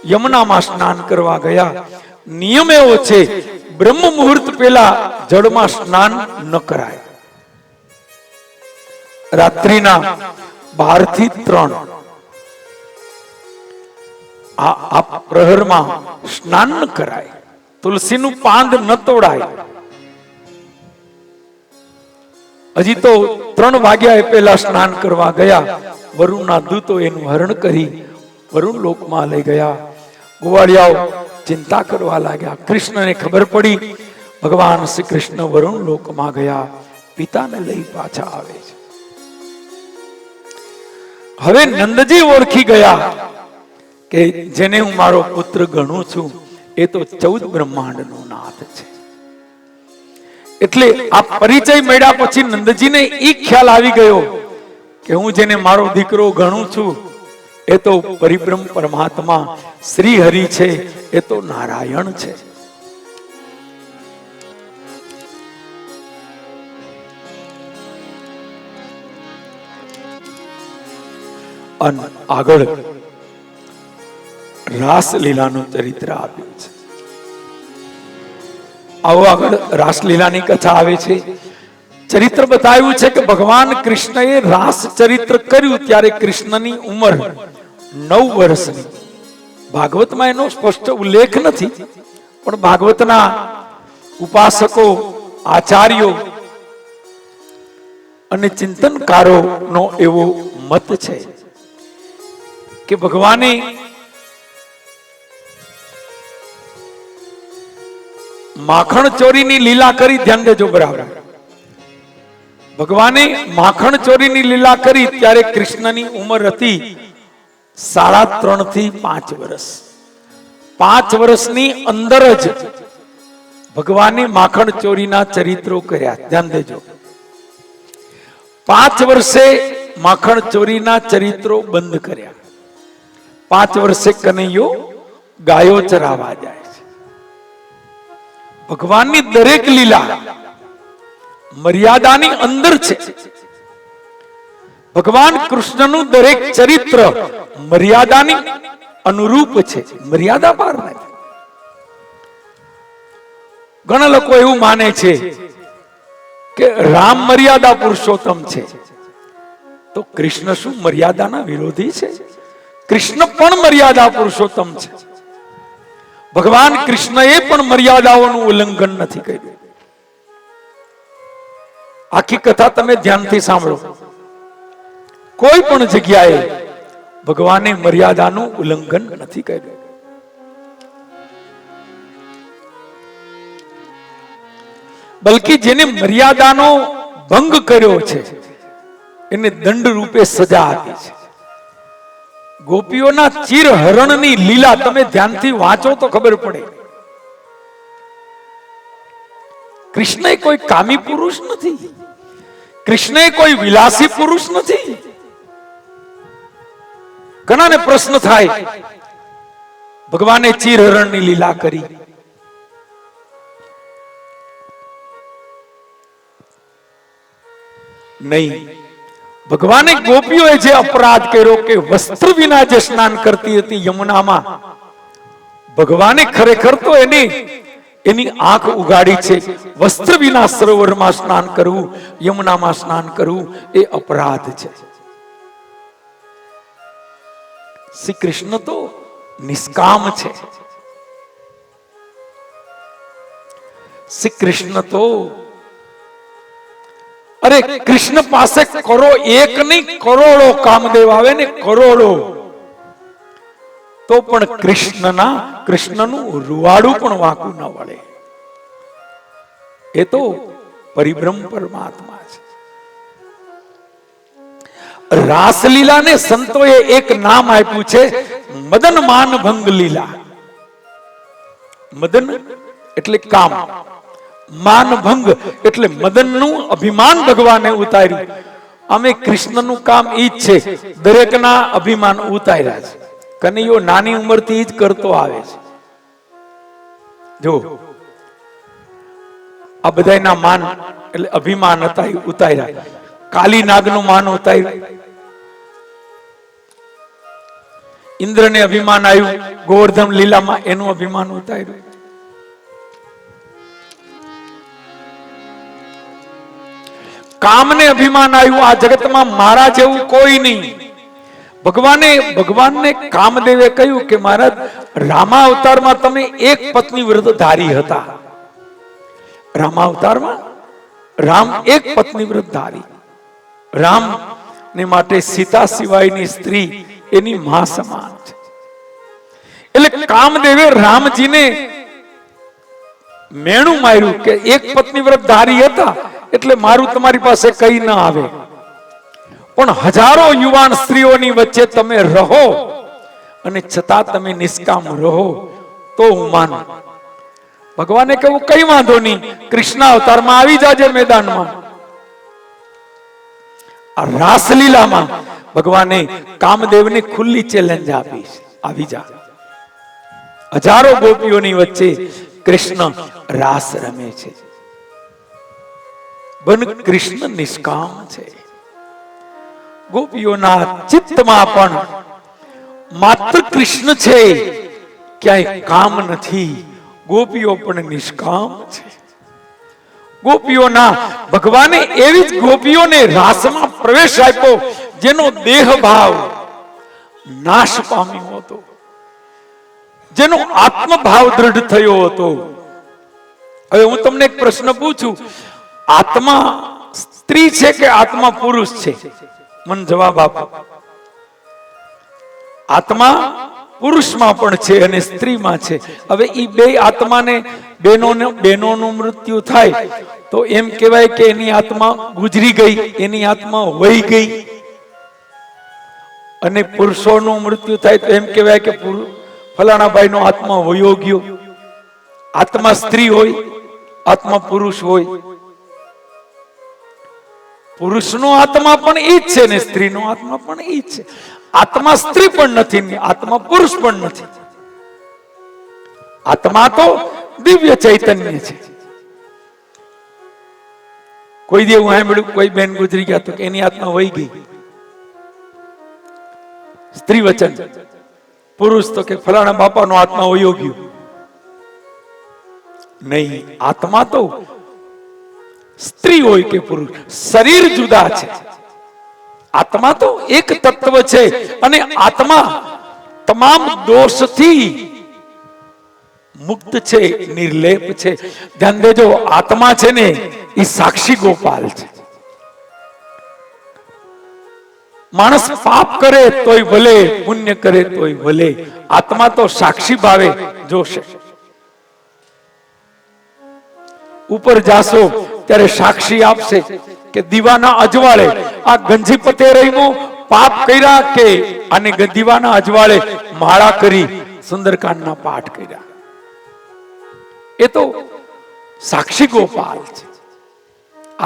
યમુનામાં સ્નાન કરવા ગયા. નિયમ એવો છે, બ્રહ્મ મુહૂર્ત પહેલા જળમાં સ્નાન ન કરાય. રાત્રિના 12 થી 3 આ પ્રહરમાં સ્નાન ન કરાય. તુલસીનું પાંદ ન તોડાય. હજી તો 3 વાગ્યા પહેલા સ્નાન કરવા ગયા. વરુણના દૂતો એનું હરણ કરી વરુણ લોકમાં લઈ ગયા. ગોવાળિયાઓ ચિંતા કરવા લાગ્યા. કૃષ્ણને ખબર પડી ભગવાન શ્રી કૃષ્ણ વરુણ લોકમાં ગયા. પિતાને લઈ પાછા આવે છે. હવે નંદજી ઓળખી ગયા કે જેને હું મારો પુત્ર ગણું છું એ તો 14 બ્રહ્માંડનો નાથ છે. એટલે આ પરિચય મળ્યા પછી નંદજીને એ ખ્યાલ આવી ગયો કે હું જેને મારો દીકરો ગણું છું એ તો પરિબ્રહ્મ પરમાત્મા શ્રી હરિ છે, એ તો નારાયણ છે. અને આગળ રાસલીલાનું ચરિત્ર આપ્યું છે. આવો આગળ રાસલીલાની કથા આવે છે. ચરિત્ર બતાવ્યું છે કે ભગવાન કૃષ્ણએ રાસ ચરિત્ર કર્યું ત્યારે કૃષ્ણની ઉંમર 9 વર્ષની. ભાગવતમાં એનો સ્પષ્ટ ઉલ્લેખ નથી, પણ ભાગવતના ઉપાસકો, આચાર્યો અને ચિંતનકારોનો એવો મત છે કે ભગવાને માખણ ચોરીની લીલા કરી. ધ્યાન દેજો બરાબર. ભગવાને માખણ ચોરીની લીલા કરી ત્યારે કૃષ્ણની ઉંમર હતી 3.5 થી 5 વર્ષ. 5 વર્ષની અંદર જ ભગવાને માખણ ચોરીના ચરિત્રો કર્યા. ધ્યાન દેજો. 5 વર્ષે માખણ ચોરીના ચરિત્રો બંધ કર્યા. 5 વર્ષે કનૈયો ગાયો ચરાવવા જાય છે. ભગવાનની દરેક લીલા મર્યાદાની અંદર છે. ભગવાન કૃષ્ણનું દરેક ચરિત્ર મર્યાદાની અનુરૂપ છે, મર્યાદા પાર નથી. ઘણા લોકો એવું માને છે કે રામ મર્યાદા પુરુષોત્તમ છે, તો કૃષ્ણ શું મર્યાદાના વિરોધી છે? કૃષ્ણ પણ મર્યાદા પુરુષોત્તમ છે. ભગવાન કૃષ્ણએ પણ મર્યાદાઓનું ઉલ્લંઘન નથી કર્યું. આખી કથા તમે ધ્યાનથી સાંભળો. કોઈ પણ જગ્યાએ ભગવાને મર્યાદાનું ઉલ્લંઘન નથી કર્યું. બલકી જેને મર્યાદાનો ભંગ કર્યો છે એને દંડ રૂપે સજા આપી છે. ગોપીઓના ચિરહરણની લીલા તમે ધ્યાનથી વાંચો તો ખબર પડે. કૃષ્ણ કોઈ કામી પુરુષ નથી. કૃષ્ણ કોઈ વિલાસી પુરુષ નથી. ઘણાને પ્રશ્ન થાય, ભગવાને ચિરહરણની લીલા કરી, નહીં. ભગવાને ગોપીઓએ જે અપરાધ કર્યો કે વસ્ત્ર વિના જે સ્નાન કરતી હતી યમુનામાં, ભગવાને ખરેખર તો એની આંખ ઉગાડી છે. વસ્ત્ર વિના સરોવરમાં સ્નાન કરવું, યમુનામાં સ્નાન કરવું એ અપરાધ છે. શ્રી કૃષ્ણ તો નિષ્કામ છે. શ્રી કૃષ્ણ તો અરે કૃષ્ણ પાસે એક નહીં કરોડો કામદેવ આવે ને, કરોડો, તો પણ કૃષ્ણનું રૂવાડું પણ વાંકું ન વળે. એ તો પરિબ્રહ્મ પરમાત્મા છે. રાસલીલા ને સંતોએ એક નામ આપ્યું છે, મદન માન ભંગ લીલા. મદન એટલે કામ, માન ભંગ એટલે મદનનું અભિમાન ભગવાને ઉતાર્યું. અમે કૃષ્ણનું કામ ઈ જ છે, દરેકના અભિમાન ઉતાર્યા છે. કનૈયો નાની ઉંમરથી જ કરતો આવે છે. જો આ બધાના માન એટલે અભિમાન હતા ઉતાર્યા. કાલી નાગનું માન ઉતાર્યું, ઇન્દ્રને અભિમાન આવ્યું, ગોવર્ધન લીલામાં એનું અભિમાન ઉતાર્યું. કામને અભિમાન આવ્યું, આ જગતમાં મારા જેવું કોઈ નહીં. ભગવાનને કામદેવે કહ્યું કે મહારાજ, રામા અવતારમાં તમે એક પત્ની વ્રત ધારી હતા. રામા અવતારમાં રામ એક પત્ની વ્રત ધારી. રામ ને માટે સીતા સિવાયની સ્ત્રી એની માં સમાન છે. એટલે કામદેવે રામજીને મેણું માર્યું કે એક પત્ની વ્રત ધારી હતા એટલે મારું તમારી પાસે કઈ ના આવે, પણ હજારો યુવાન સ્ત્રીઓની વચ્ચે તમે રહો અને છતાં તમે નિષ્કામ રહો તો હું માનું. ભગવાને કહ્યું કઈ વાંધો નહીં, કૃષ્ણ અવતારમાં આવી જાજે મેદાનમાં. આ રાસલીલામાં ભગવાને કામદેવને ખુલ્લી ચેલેન્જ આપી, આવી જા. હજારો ગોપીઓની વચ્ચે કૃષ્ણ રાસ રમે છે. બન કૃષ્ણ નિષ્કામ છે. ગોપીઓના ચિત્તમાં પણ માત્ર કૃષ્ણ છે, ક્યાંય કામ નથી. ગોપીઓ પણ નિષ્કામ છે. ગોપીઓના ભગવાને એવી જ ગોપીઓને રાસમાં પ્રવેશ આપ્યો જેનો દેહ ભાવ નાશ પામ્યો હતો, જેનો આત્મભાવ દ્રઢ થયો હતો. હવે હું તમને એક પ્રશ્ન પૂછું, આત્મા સ્ત્રી છે કે આત્મા પુરુષ છે? મને જવાબ આપો. આત્મા પુરુષમાં પણ છે અને સ્ત્રીમાં છે. હવે ઈ બે આત્માને બેનોનું મૃત્યુ થાય તો એમ કહેવાય કે એની આત્મા ગુજરી ગઈ, એની આત્મા વહી ગઈ. અને પુરુષોનું મૃત્યુ થાય તો એમ કહેવાય કે ફલાણા ભાઈનો આત્મા વયો ગયો. આત્મા સ્ત્રી હોય, આત્મા પુરુષ હોય. પુરુષનો આત્મા પણ ઈ જ છે ને સ્ત્રીનો આત્મા પણ ઈ જ છે. આત્મા સ્ત્રી પણ નથી, આત્મા પુરુષ પણ નથી. આત્મા તો દિવ્ય ચૈતન્ય છે. કોઈ દે હું સાંભળ્યું કોઈ બેન ગુજરી ગયા તો એની આત્મા વહી ગઈ. સ્ત્રી વચન. પુરુષ તો કે ફલાણા બાપાનો આત્મા વયો ગયો. નહીં, આત્મા તો સ્ત્રી હોય કે પુરુષ, શરીર જુદા છે. આત્મા તો એક તત્વ છે અને આત્મા તમામ દોષથી મુક્ત છે, નિર્લેપ છે. ધ્યાન દેજો, આત્મા છે ને એ સાક્ષી ગોપાલ છે. માણસ પાપ કરે તોય ભલે, પુણ્ય કરે તોય ભલે, આત્મા તો સાક્ષી ભાવે જોશે. ઉપર જાશો ત્યારે સાક્ષી આપશે કે દીવાના અજવાળે આ ગંજીપતે રહીમો પાપ કર્યા કે આને દીવાના અજવાળે માળા કરી સુંદરકાંડના પાઠ કર્યા. એ તો સાક્ષી ગોપાલ છે.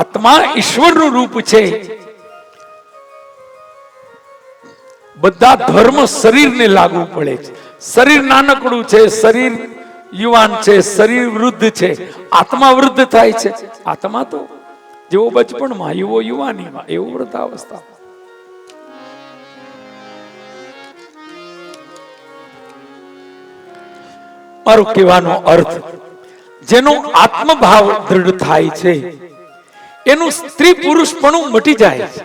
આત્મા ઈશ્વરનું રૂપ છે. બધા ધર્મ શરીરને લાગુ પડે છે. શરીર નાનકડું છે, શરીર યુવાન છે, શરીર વૃદ્ધ છે, આત્મા વૃદ્ધ થાય છે. આત્મા તો જેવો બચપણમાં એવો યુવાનીમાં એવો વૃદ્ધાવસ્થા. મારો કહેવાનો અર્થ, જેનો આત્મભાવ દ્રઢ થાય છે એનું સ્ત્રી પુરુષ પણ મટી જાય છે.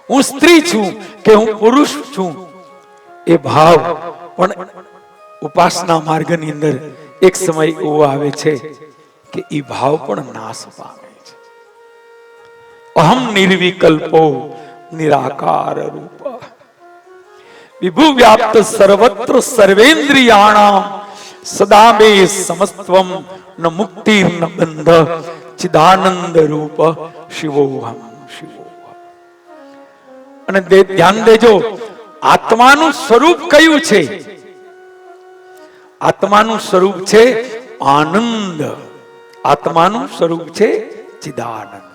હું સ્ત્રી છું કે હું પુરુષ છું એ ભાવ પણ ઉપાસના માર્ગની અંદર એક સમય એવો આવે છે કે એ ભાવ પણ નાશ પામે છે. અહમ નિર્વિકલ્પો નિરાકાર રૂપ વિભુ વ્યાપ્ત સર્વત્ર સર્વેન્દ્રિયાણામ સદા મે સમસ્ત્વમ ન મુક્તિ ન બંધ ચિદાનંદ રૂપ શિવોહમ શિવોહમ. અને ધ્યાન દેજો, આત્માનું સ્વરૂપ કયું છે? આત્માનું સ્વરૂપ છે આનંદ. આત્માનું સ્વરૂપ છે ચિદાનંદ.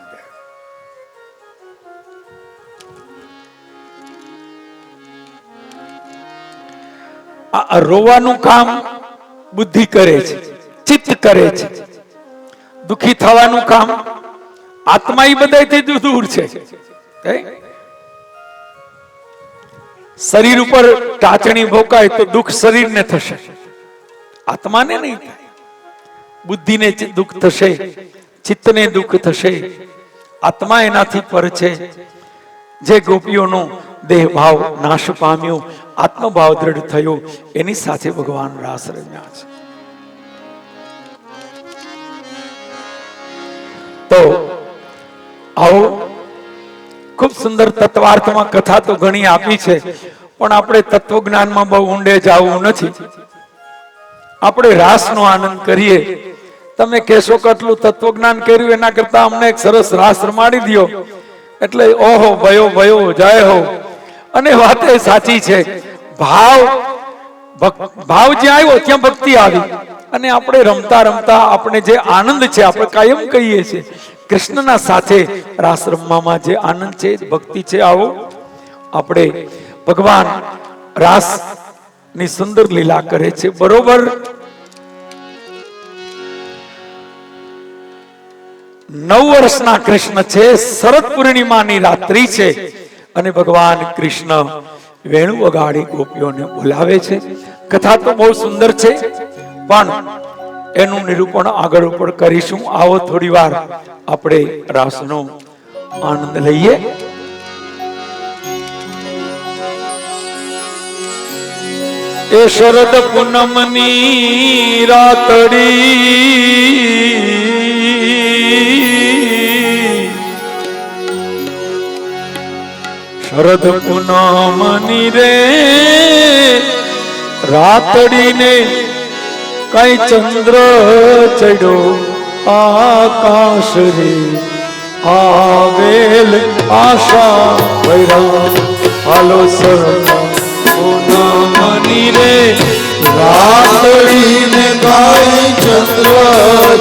આ રોવાનું કામ બુદ્ધિ કરે છે, ચિત્ત કરે છે. દુખી થવાનું કામ આત્મા એ બધાથી દૂર છે. શરીર ઉપર ટાચણી ભોકાય તો દુઃખ શરીરને થશે, આત્માને નહીં થાય. બુદ્ધિને દુઃખ થશે, ચિત્તને દુઃખ થશે, આત્મા એનાથી પર છે. જે ગોપીઓનો દેહ ભાવ નાશ પામ્યો, આત્મભાવ દ્રઢ થયો, એની સાથે ભગવાન રાસ રમ્યા છે. તો આવો ખૂબ સુંદર તત્વાર્થમાં કથા તો ઘણી આપી છે, પણ આપણે તત્વજ્ઞાનમાં બહુ ઊંડે જવું નથી. આપણે રાસનો આનંદ કરીએ. તમે કહેશો કે આટલું તત્વજ્ઞાન કર્યું, એના કરતા અમને એક સરસ રાસ રમાડી દો, એટલે ઓહો ભયો ભયો જય હો. અને વાત એ સાચી છે, ભાવ જ્યાં આવ્યો ત્યાં ભક્તિ આવી. અને આપણે રમતા રમતા આપણે જે આનંદ છે, આપણે કાયમ કહીએ છીએ કૃષ્ણના સાથે રાસ રમવામાં જે આનંદ છે, ભક્તિ છે. આવો આપણે ભગવાન રાસ ની સુંદર લીલા કરે છે. બરોબર 9 વર્ષના કૃષ્ણ છે, શરદ પૂર્ણિમાની રાત્રિ છે, અને ભગવાન કૃષ્ણ વેણુ વગાડી ગોપીઓને બોલાવે છે. કથા તો બહુ સુંદર છે, પણ એનું નિરૂપણ આગળ ઉપર કરીશું. આવો થોડી વાર આપણે રાસનો આનંદ લઈએ. એ શરદ પૂનમની રાતડી, શરદ પૂનમની રે રાતડીને કઈ ચંદ્ર ચડ્યો આકાશ રે, આવેલ આશા ભૈરા. હાલો શરદ પૂનમની રે રાતડીને કઈ ચંદ્ર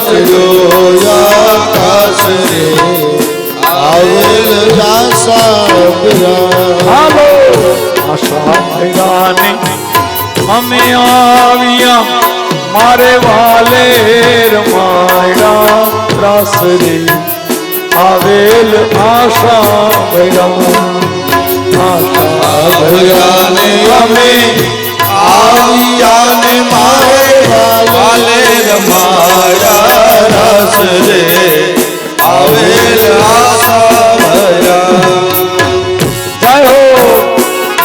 ચડ્યો આકાશ રે, આવેલ આશા ભૈરા. હાલો આશા ભૈરાને અમે આવ્યા, મારે વાલે રમાયા રાસ રે, આવેલ આશા ભૈરા. આશા ભૈરાને અમે આવ્યા ને મારે વાલે રમાયા રાસ રે, આવેલ આશા ભૈરા. જય હો.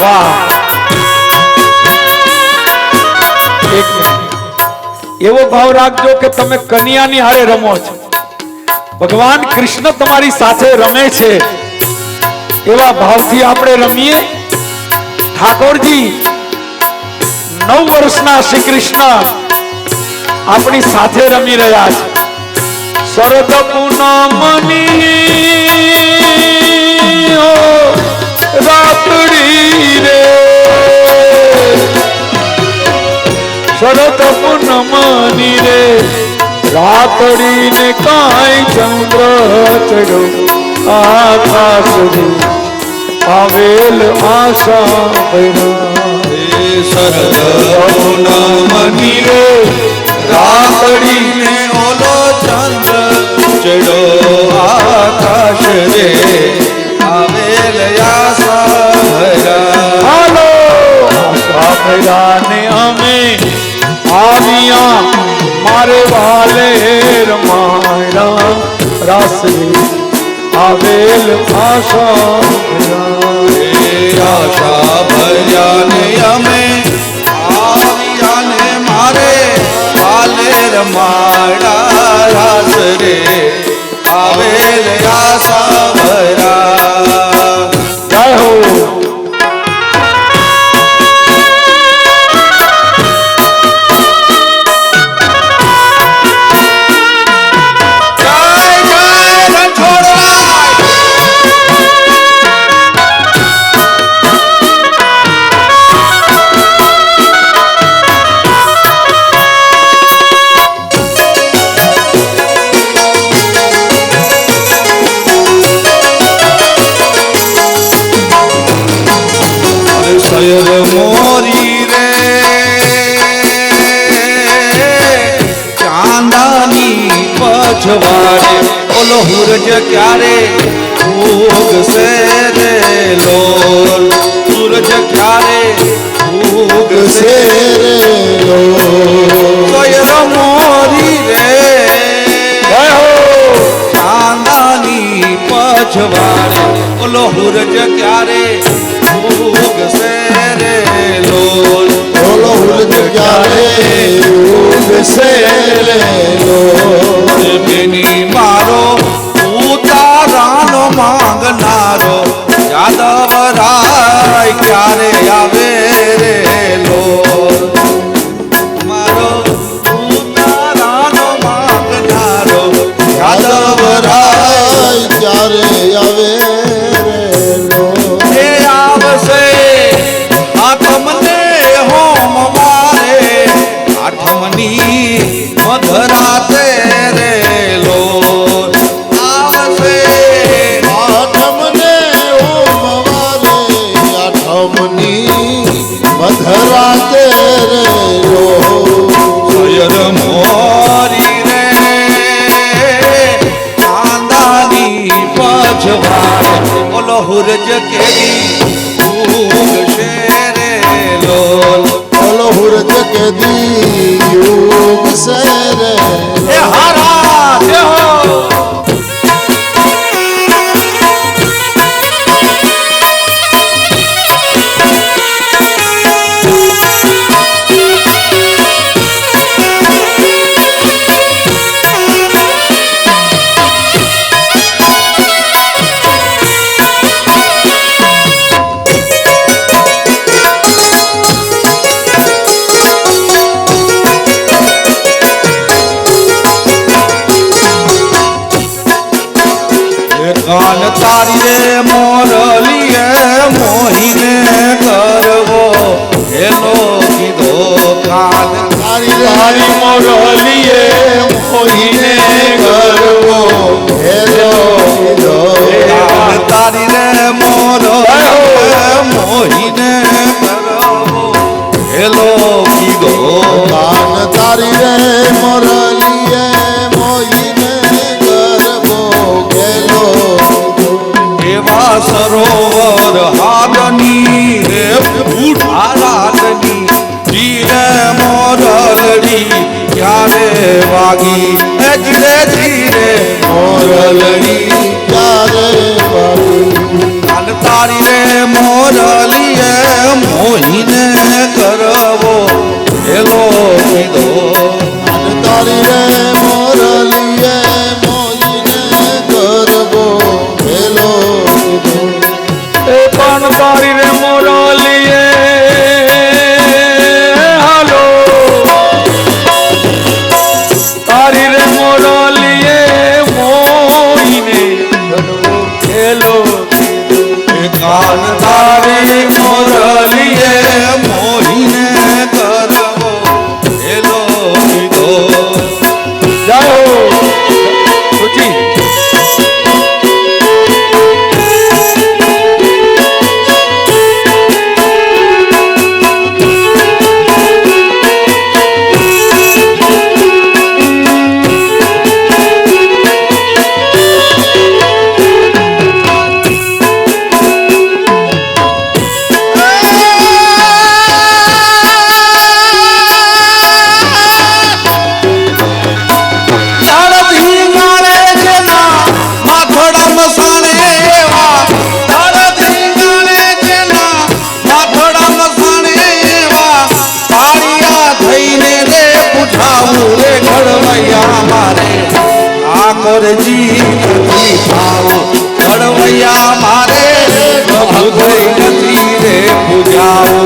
વાહ. એક મિનિટ એવો ભાવ રાખજો કે તમે કન્યાની હારે રમો છો, ભગવાન કૃષ્ણ તમારી સાથે રમે છે, એવા ભાવથી આપણે રમીએ. ઠાકોરજી 9 વર્ષના શ્રી કૃષ્ણ આપણી સાથે રમી રહ્યા છે. શરદ પૂનમની રાતડી રે, શરદ પૂનમની રે રાતડીને કાંઈ ચંદ્ર ચડ્યો આકાશ રે, આવેલ આશા ભૈરા. શરદ પૂનમની રે રાતડીને ઓલો ચંદ્ર ચડ્યો આકાશ રે, આવેલ આશા ભૈરા. હાલો આશા ભૈરાને અમે આવ્યા, મારે વાલે રમાયા રાસ રે, આવેલ આશા ભૈરા. આશા ભૈરાને અમે આવ્યા ને મારે વાલે રમાડા રાસ રે, આવેલ આશા ભૈરા. જય હો. ઓલો સૂરજ ક્યારે ઉગશે રે લોલ સૂરજ ક્યારે ઉગશે કયર મોરી રે ચાંદાની પછવાડે ઓલો સૂરજ ક્યારે ઉગશે રે લોલ ઓલો સૂરજ ક્યારે ઉગશે રે લોલ બેની મારો ઉતારાનો માંગનારો યાદવરાય ક્યારે આવે રે લોલ મારો ઉતારાનો માંગનારો યાદવરાય ક્યારે આવે રે લોલ એ આવશે આઠમને હોમ મારે આઠમની મધરાતે રે લોલ આવશે આઠમને ઓમવારે આઠમની મધરાતે રે લોલ સયર મોરી રે ચાંદાની પછવાડે ઓલો સૂરજ કેદી ઉગશે રે લોલ ઓલો સૂરજ કેદી ઉગશે રે એ હારા દેહો કાન તારી રે મોરલીએ મોહીને કરવો એનો કીધો કાન તારી મોરલીએ મોહીને કરવો હેલો કીધો કાન તારી રે મોરલીએ મોહીને કરવો એલો કીધો કાન તારી રે મોરલીએ મોહીને કરવો હેલો એવા સરોવર હાથની રે બુઢા રાતની જીરે મોરલડી ક્યારે વાગી એ જીરે જીરે મોરલડી ક્યારે વાગી કાન તારી રે મોરલીએ મોહીને કરવો એલો કીધો તારી રે મોરલીએ મોહીને કરવો હેલો કીધો એ પણ તારી રે મોરલીએ હાલો તારી રે મોરલીએ મોહીને કરવો ખેલો કાન તારી મોરલીએ મોહીને કરવો એલો કીધો જાઓ સુચી મોરજી નથી ભાવો ઘડવૈયા મારે ભગવઈ નથી રે પૂજાઓ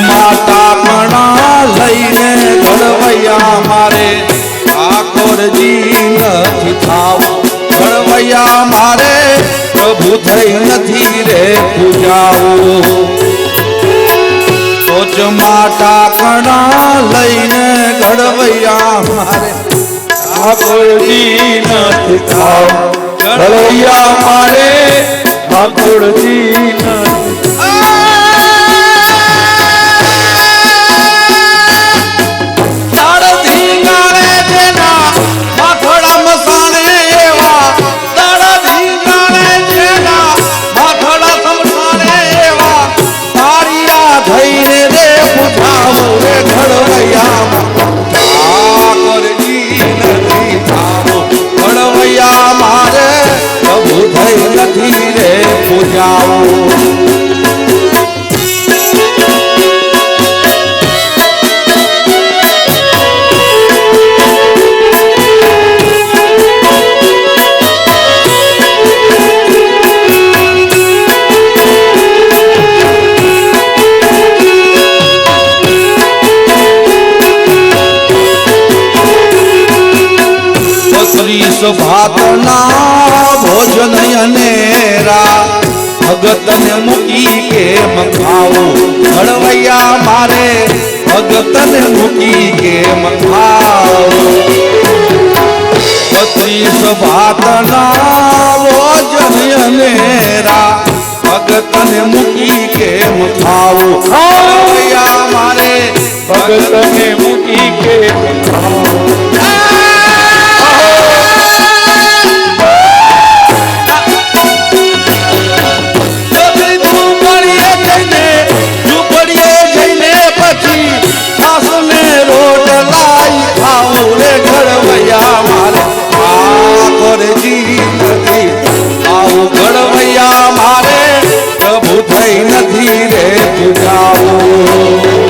માતા કણા લઈને ઘડવૈયા મારે ઠાકોરજી નથી થાવું ઘડવૈયા મારે પ્રભુ થઈ નથી રે પૂજાવું સોચ માતા કણા લઈને ઘડવૈયા મારે ઠાકોરજી નથી થાવું ઘડવૈયા મારે ઠાકોરજી નથી રે પૂજાઓ ભાતના ભોજન અનેરા ભગતને મૂકી કેમ ખાવું ઘડવૈયા મારે ભગતને મૂકી કેમ ખાવું 32 ભાતના ભોજન અનેરા ભગતને મૂકી કેમ ખાવું ઘડવૈયા મારે ભગતને મૂકી કેમ ખાવું ઘડવૈયા મારે પ્રભુ થઈ નથી રે પૂજાઓ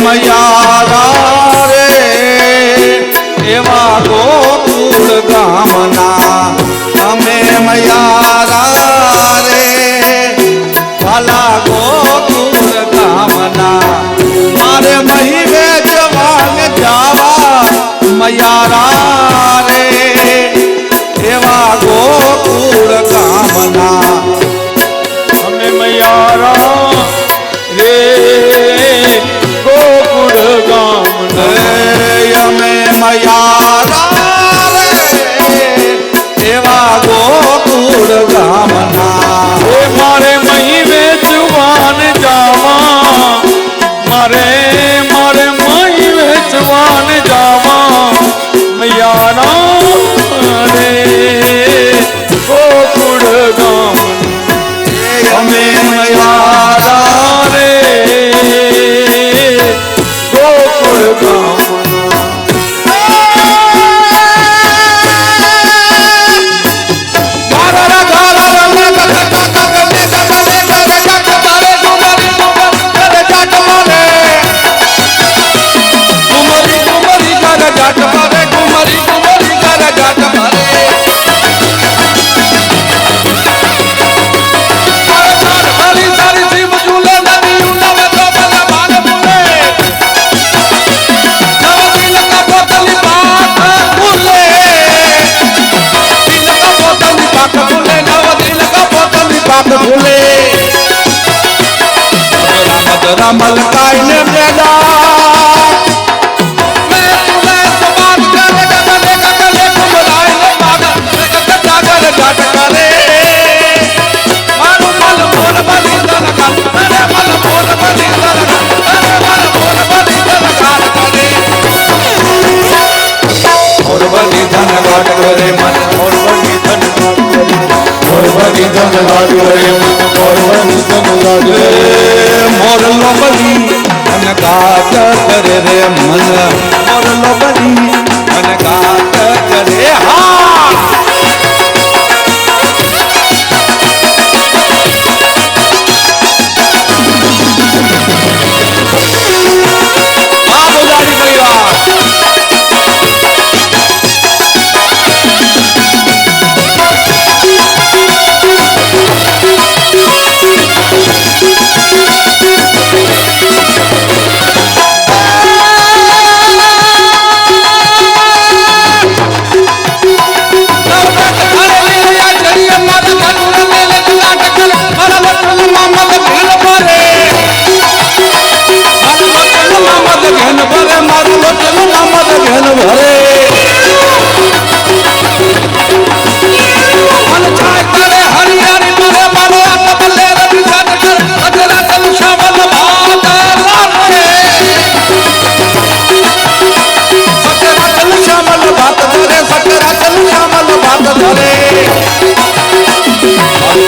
મયારા રે એવા ગોકુળ કામના અમે મયારા રે ગોકુળ ગામના અમે મયારા રે એવા ગોકુળ ગામના મારે મહી વેચવાન જાવા મારે મારે મહી વેચવાન જાવા મયારા રે ગોકુળ ગામ અમે મયારા રે ગોકુળ ગામ रमल कायने बेदा मैं तुम्हें सवाल करे गले गले कुमराई ले मागा जागर जाट करे मारू मल मोर बली दरगा मेरे मल मोर बली दरगा मेरे मल मोर बली दरगा करे मोर बली धन घाट करे मन मोर बली धन घाट करे मोर बली धन घाट करे मोर बली धन घाट करे मोर लोबली मन गात करे रे मन मोर लोबली मन गात करे हाँ परिवार ભરે મન ચાય કરે હરિયારી મરે મારો તબલે રવિ સાત કર અજરા તલ શામલ ભાત લાગે સકરા તલ શામલ ભાત ધરે સકરા તલ શામલ ભાત ધરે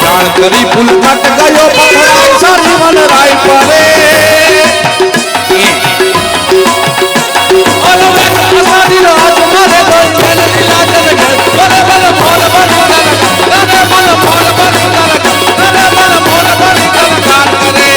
જાણ કરી ફૂલ કટ ગયો પથરાય સારી મન રાય પરે સારી રાજ મારે કોઈ મેલ લીલા જન ઘર બરે બરે ફોલ બરી કર કરે મન ફોલ બરી કર કરે મન ફોલ બરી કર કાન કરે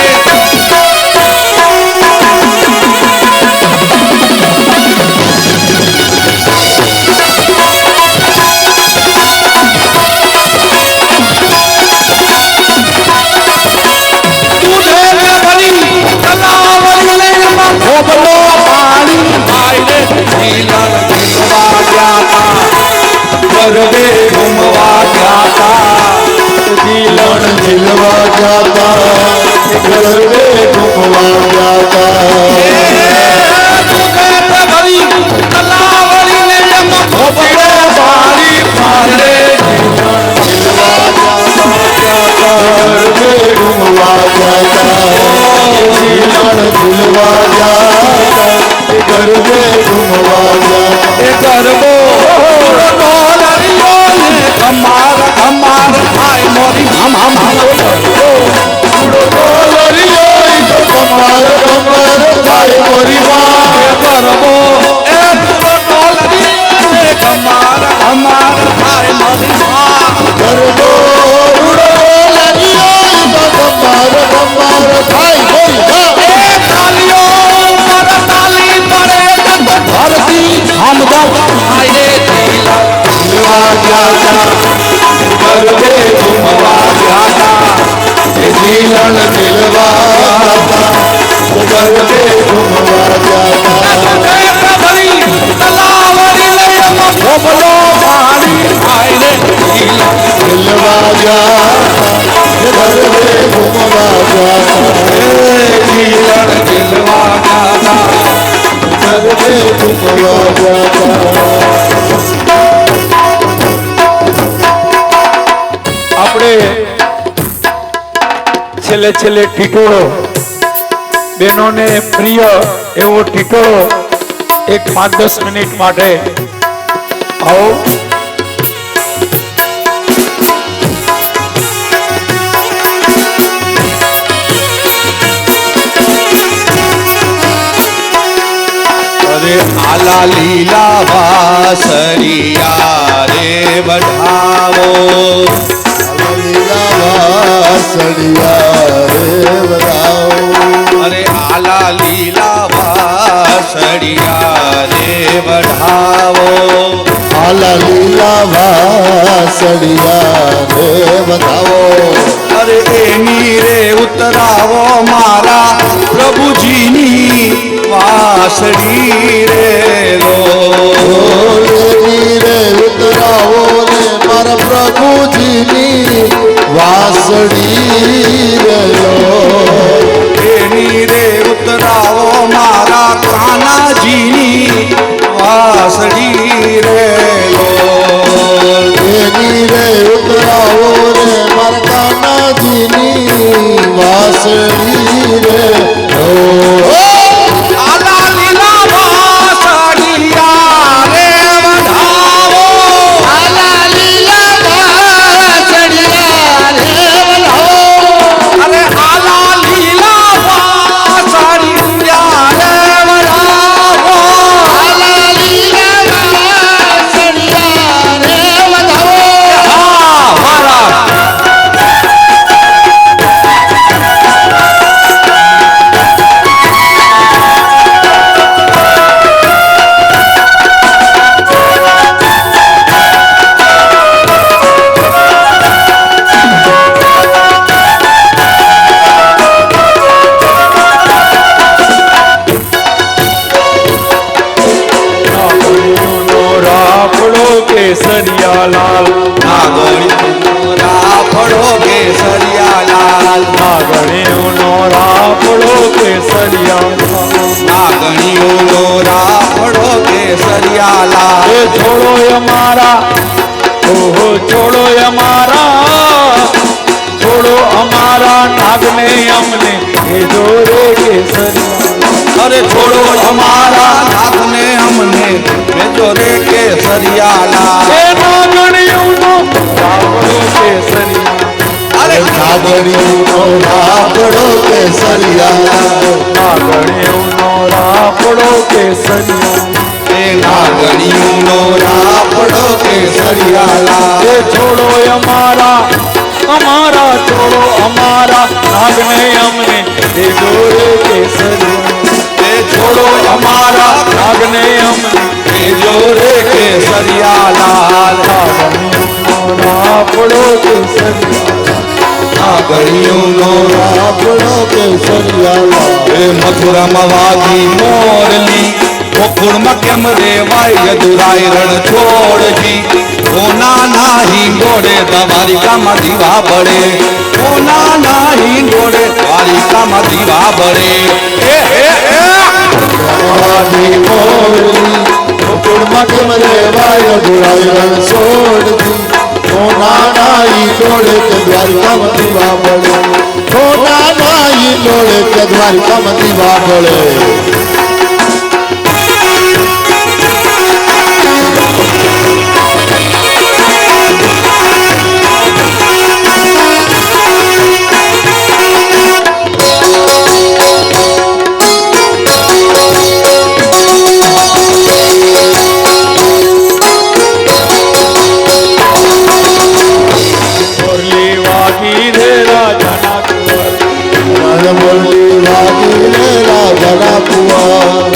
બોલો પાણી આયરે જીલન જીલવા ગયા ગરબે ઘૂમવા ગયા જીલણ જીલવા જાતા ગરબે ઘૂમવા જાતા ગરબે ઘૂમવા જાતા ગરબો કમાર કમાર થાય મોરી હમ હમ કમર કમર થાય મોરી માં ગરબો એ કમાર કમાર થાય મોરી ગરબો ઉડો લરિયો કમર કમર થાય મોરી માં તાલીઓ પર તાલી પડે ધરતી હમ દો આયે જીલવા જાતા ગરબે ઘૂમવા ગયા જીલણ જીલવા જાતા ગરબે ઘૂમવા જાતા બોલો પાણી આયરે જીલવા જાતા ગરબે ઘૂમવા જાતા જીલન જીલવા ગયા ગરબે ઘૂમવા જાતા આપણે છેલ્લે છેલ્લે ટીટોળો બહેનોને પ્રિય એવો ટીટોળો એક 5-10 મિનિટ માટે આવો અરે આલા લીલા વાસરિયા રે વઢાવો સડિયા રે બધાઓ અરે આલા લીલા વાસરિયા રે વઢાવો આલા લીલા વાસડિયા રે બધાઓ અરે એની રે ઉતરાવો મારા પ્રભુજીની વાસળી રે લો ઓલેની રે ઉતરાવો રે મારા પ્રભુજીની વાસડી રે લો એની રે ઉતરાવો મારા કાનાજીની વાસળી રે લો એની રે ઉતરાવો રે મારા કાનાજીની વાસડી રે લો આલા લીલા વાસળિયા રે વઢાવો આલા લીલા વાસડિયા રે બધાઓ અરે આલા લીલા વાસળિયા રે વઢાવો આલા લીલા વાસડિયા રે બધાઓ હા મારા કેસરિયા લાલ નાગણીનો રાફડો કેસરિયા લાલ નાગણીઓનો રાફડો કેસરિયા નાગણીઓનો રાફડો કેસરિયા અમારા ઓહો છોડો અમારા છોડો અમારા નાગને અમને ભેજો રે કેસરિયા અરે છોડો અમારા નાથને અમને ભેજો રે કેસરિયાલા એ નાગણીઓનો રાવણો કેસરિયા અરે નાગણીઓનો રાપડો કેસરિયા નાગણીઓનો રાપડો કેસરિયા એ નાગણીઓનો રાપડો કેસરિયાલા એ છોડો અમારા અમારા છોડો અમારા નાગને અમને ભેજો રે કેસરિયા એ છોડો અમારા નાગને અમને ભેજો રે કેસરિયાલા રાપડો કેસરિયા નાગણીઓનો રાપડો કેસરિયા એ મથુરામાં વાગી મોરલી ગોકુળમાં કેમ રેવાય યદુરાય રણ છોડજી કોના નાહી ગોડે દ્વારિકામાં દીવા બળે કોના નાહી ગોડે દ્વારિકામાં દીવા બળે એ હે વાલી મોરલી ગોકુળમાં કેમ રેવાય દુરાય રણ છોડતી કોના નાઈ ડોળે કે દ્વારિકામાં દીવા બળે કોના નાઈ ડોળે કે દ્વારિકામાં દીવા બળે મુરલી વાગી રે રાજાના કુંવર મુરલી વાગી રે રાજાના કુંવર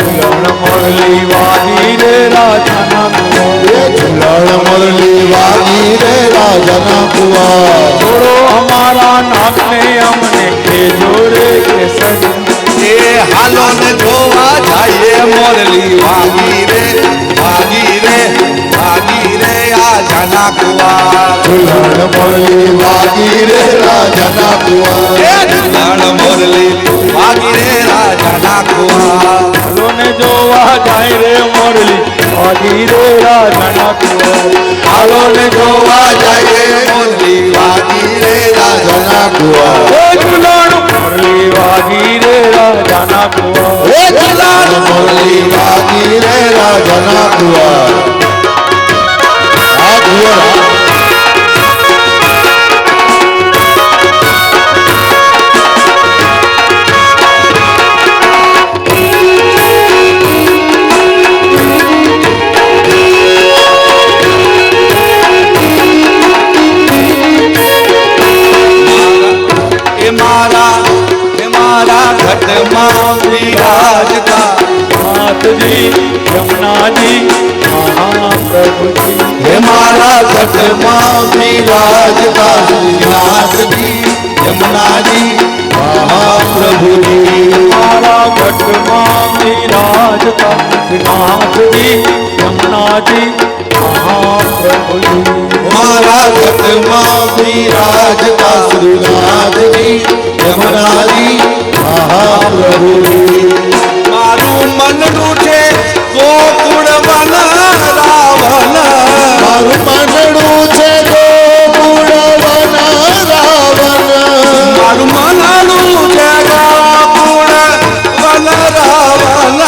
મુરલી વાગી રે રાજાના કુંવર ઝુલણ મુરલી વાગી રે રાજાના કુંવર છોડો અમારા નાગને અમને ભેજો રે કેસરિયા એ હાલો ને જોવા જાય મોરલી વાગી રે આ જાના કુવા ઝુલણ મુરલી વાગી રે રાજાના કુંવર એ ઝુલણ મોરલી વાગી રે રાજાના કુવા હાલોને જોવા જાય રે મુરલી વાગી રે રાજાના કુંવર હાલોને જોવા જાય મોરલી વાગી રે રાજાના કુંવર એ ઝુલણ મુરલી વાગી રે રાજાના કુંવર એ ઝુલણ મુરલી વાગી રે રાજાના કુંવર આ કુંવર એ મારા ઘટમાં વિરાજતા નાથજી યમુનાજી મહાપ્રભુજી હે મારા ઘટમાં વિરાજતા શ્રીનાથજી યમુનાજી મહાપ્રભુજી મારા ઘટમાં વિરાજતા શ્રીનાથજી યમુનાજી મહાપ્રભુજી મારા ઘટમાં વિરાજતા શ્રીનાથજી યમુનાજી મહાપ્રભુજી મારું મનનું છે ગોકુળ વન રાવણ મારું મનડું છે ગોકુળ વન રાવણ મારું મનનું છે ગોકુળ વન રાવણ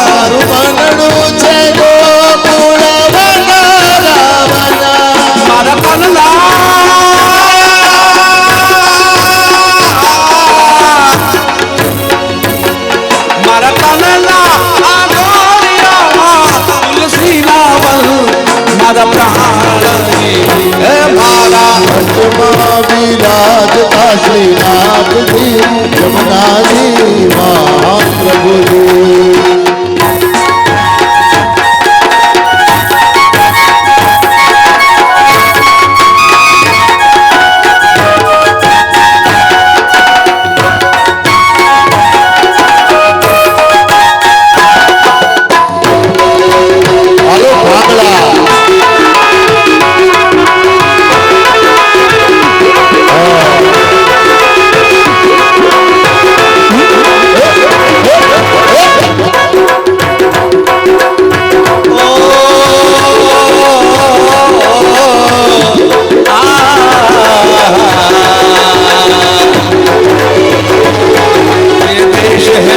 મારું મનડું છે ગોકુળ વન રાવણ મારા કનલા મારા કનલા આદોરિયામાં તુલસી લાવલ મારા પ્રાણની હે મારા ઘટમાં વિરાજતા શ્રીનાથજી યમુનાજી મહાપ્રભુજી હાલો ભાંગલા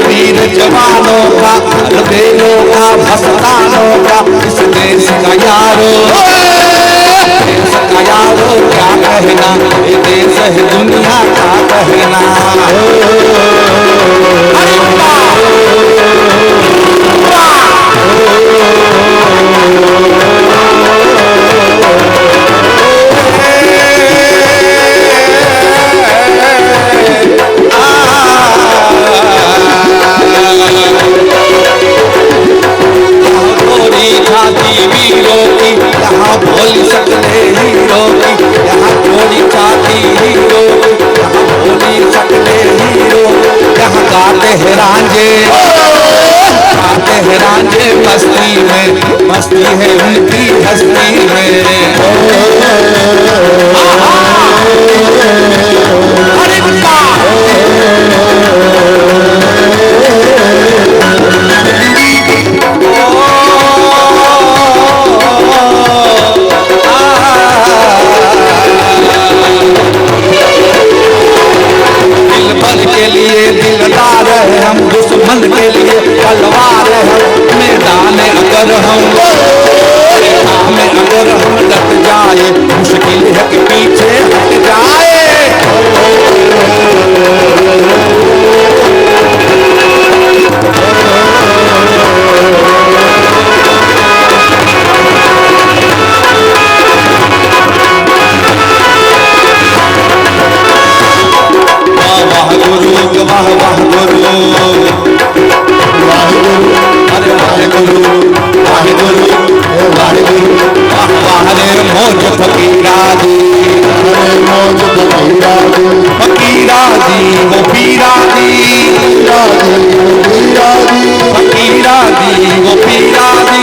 वीर जवानों का, अलबेलों का, भस्तानों का, इस देश का यारो, देश का यारो क्या कहना, ये देश है दुनिया का कहना। वीरों की यहाँ भोली सकले हीरो की, यहाँ थोड़ी छाती हीरो की, यहाँ भोली सकले हीरो, यहाँ गाते हैं रांझे, गाते हैं रांझे मस्ती में, मस्ती है उनकी हस्ती में। अरे के लिए दिलदार है हम, दुश्मन के लिए तलवार है हम, मैदान अगर हम अगर हम डट जाए, मुश्किल है कि पीछे हट जाए। वाह गुरु, वाह वाह गुरु, वाह गुरु, अरे वाह गुरु, वाह गुरु, वाह गुरु, वाह वाह रे मौज फकीरा दी, अरे मौज फकीरा दी, फकीरा दी वो पीरा दी, फकीरा दी वो पीरा दी,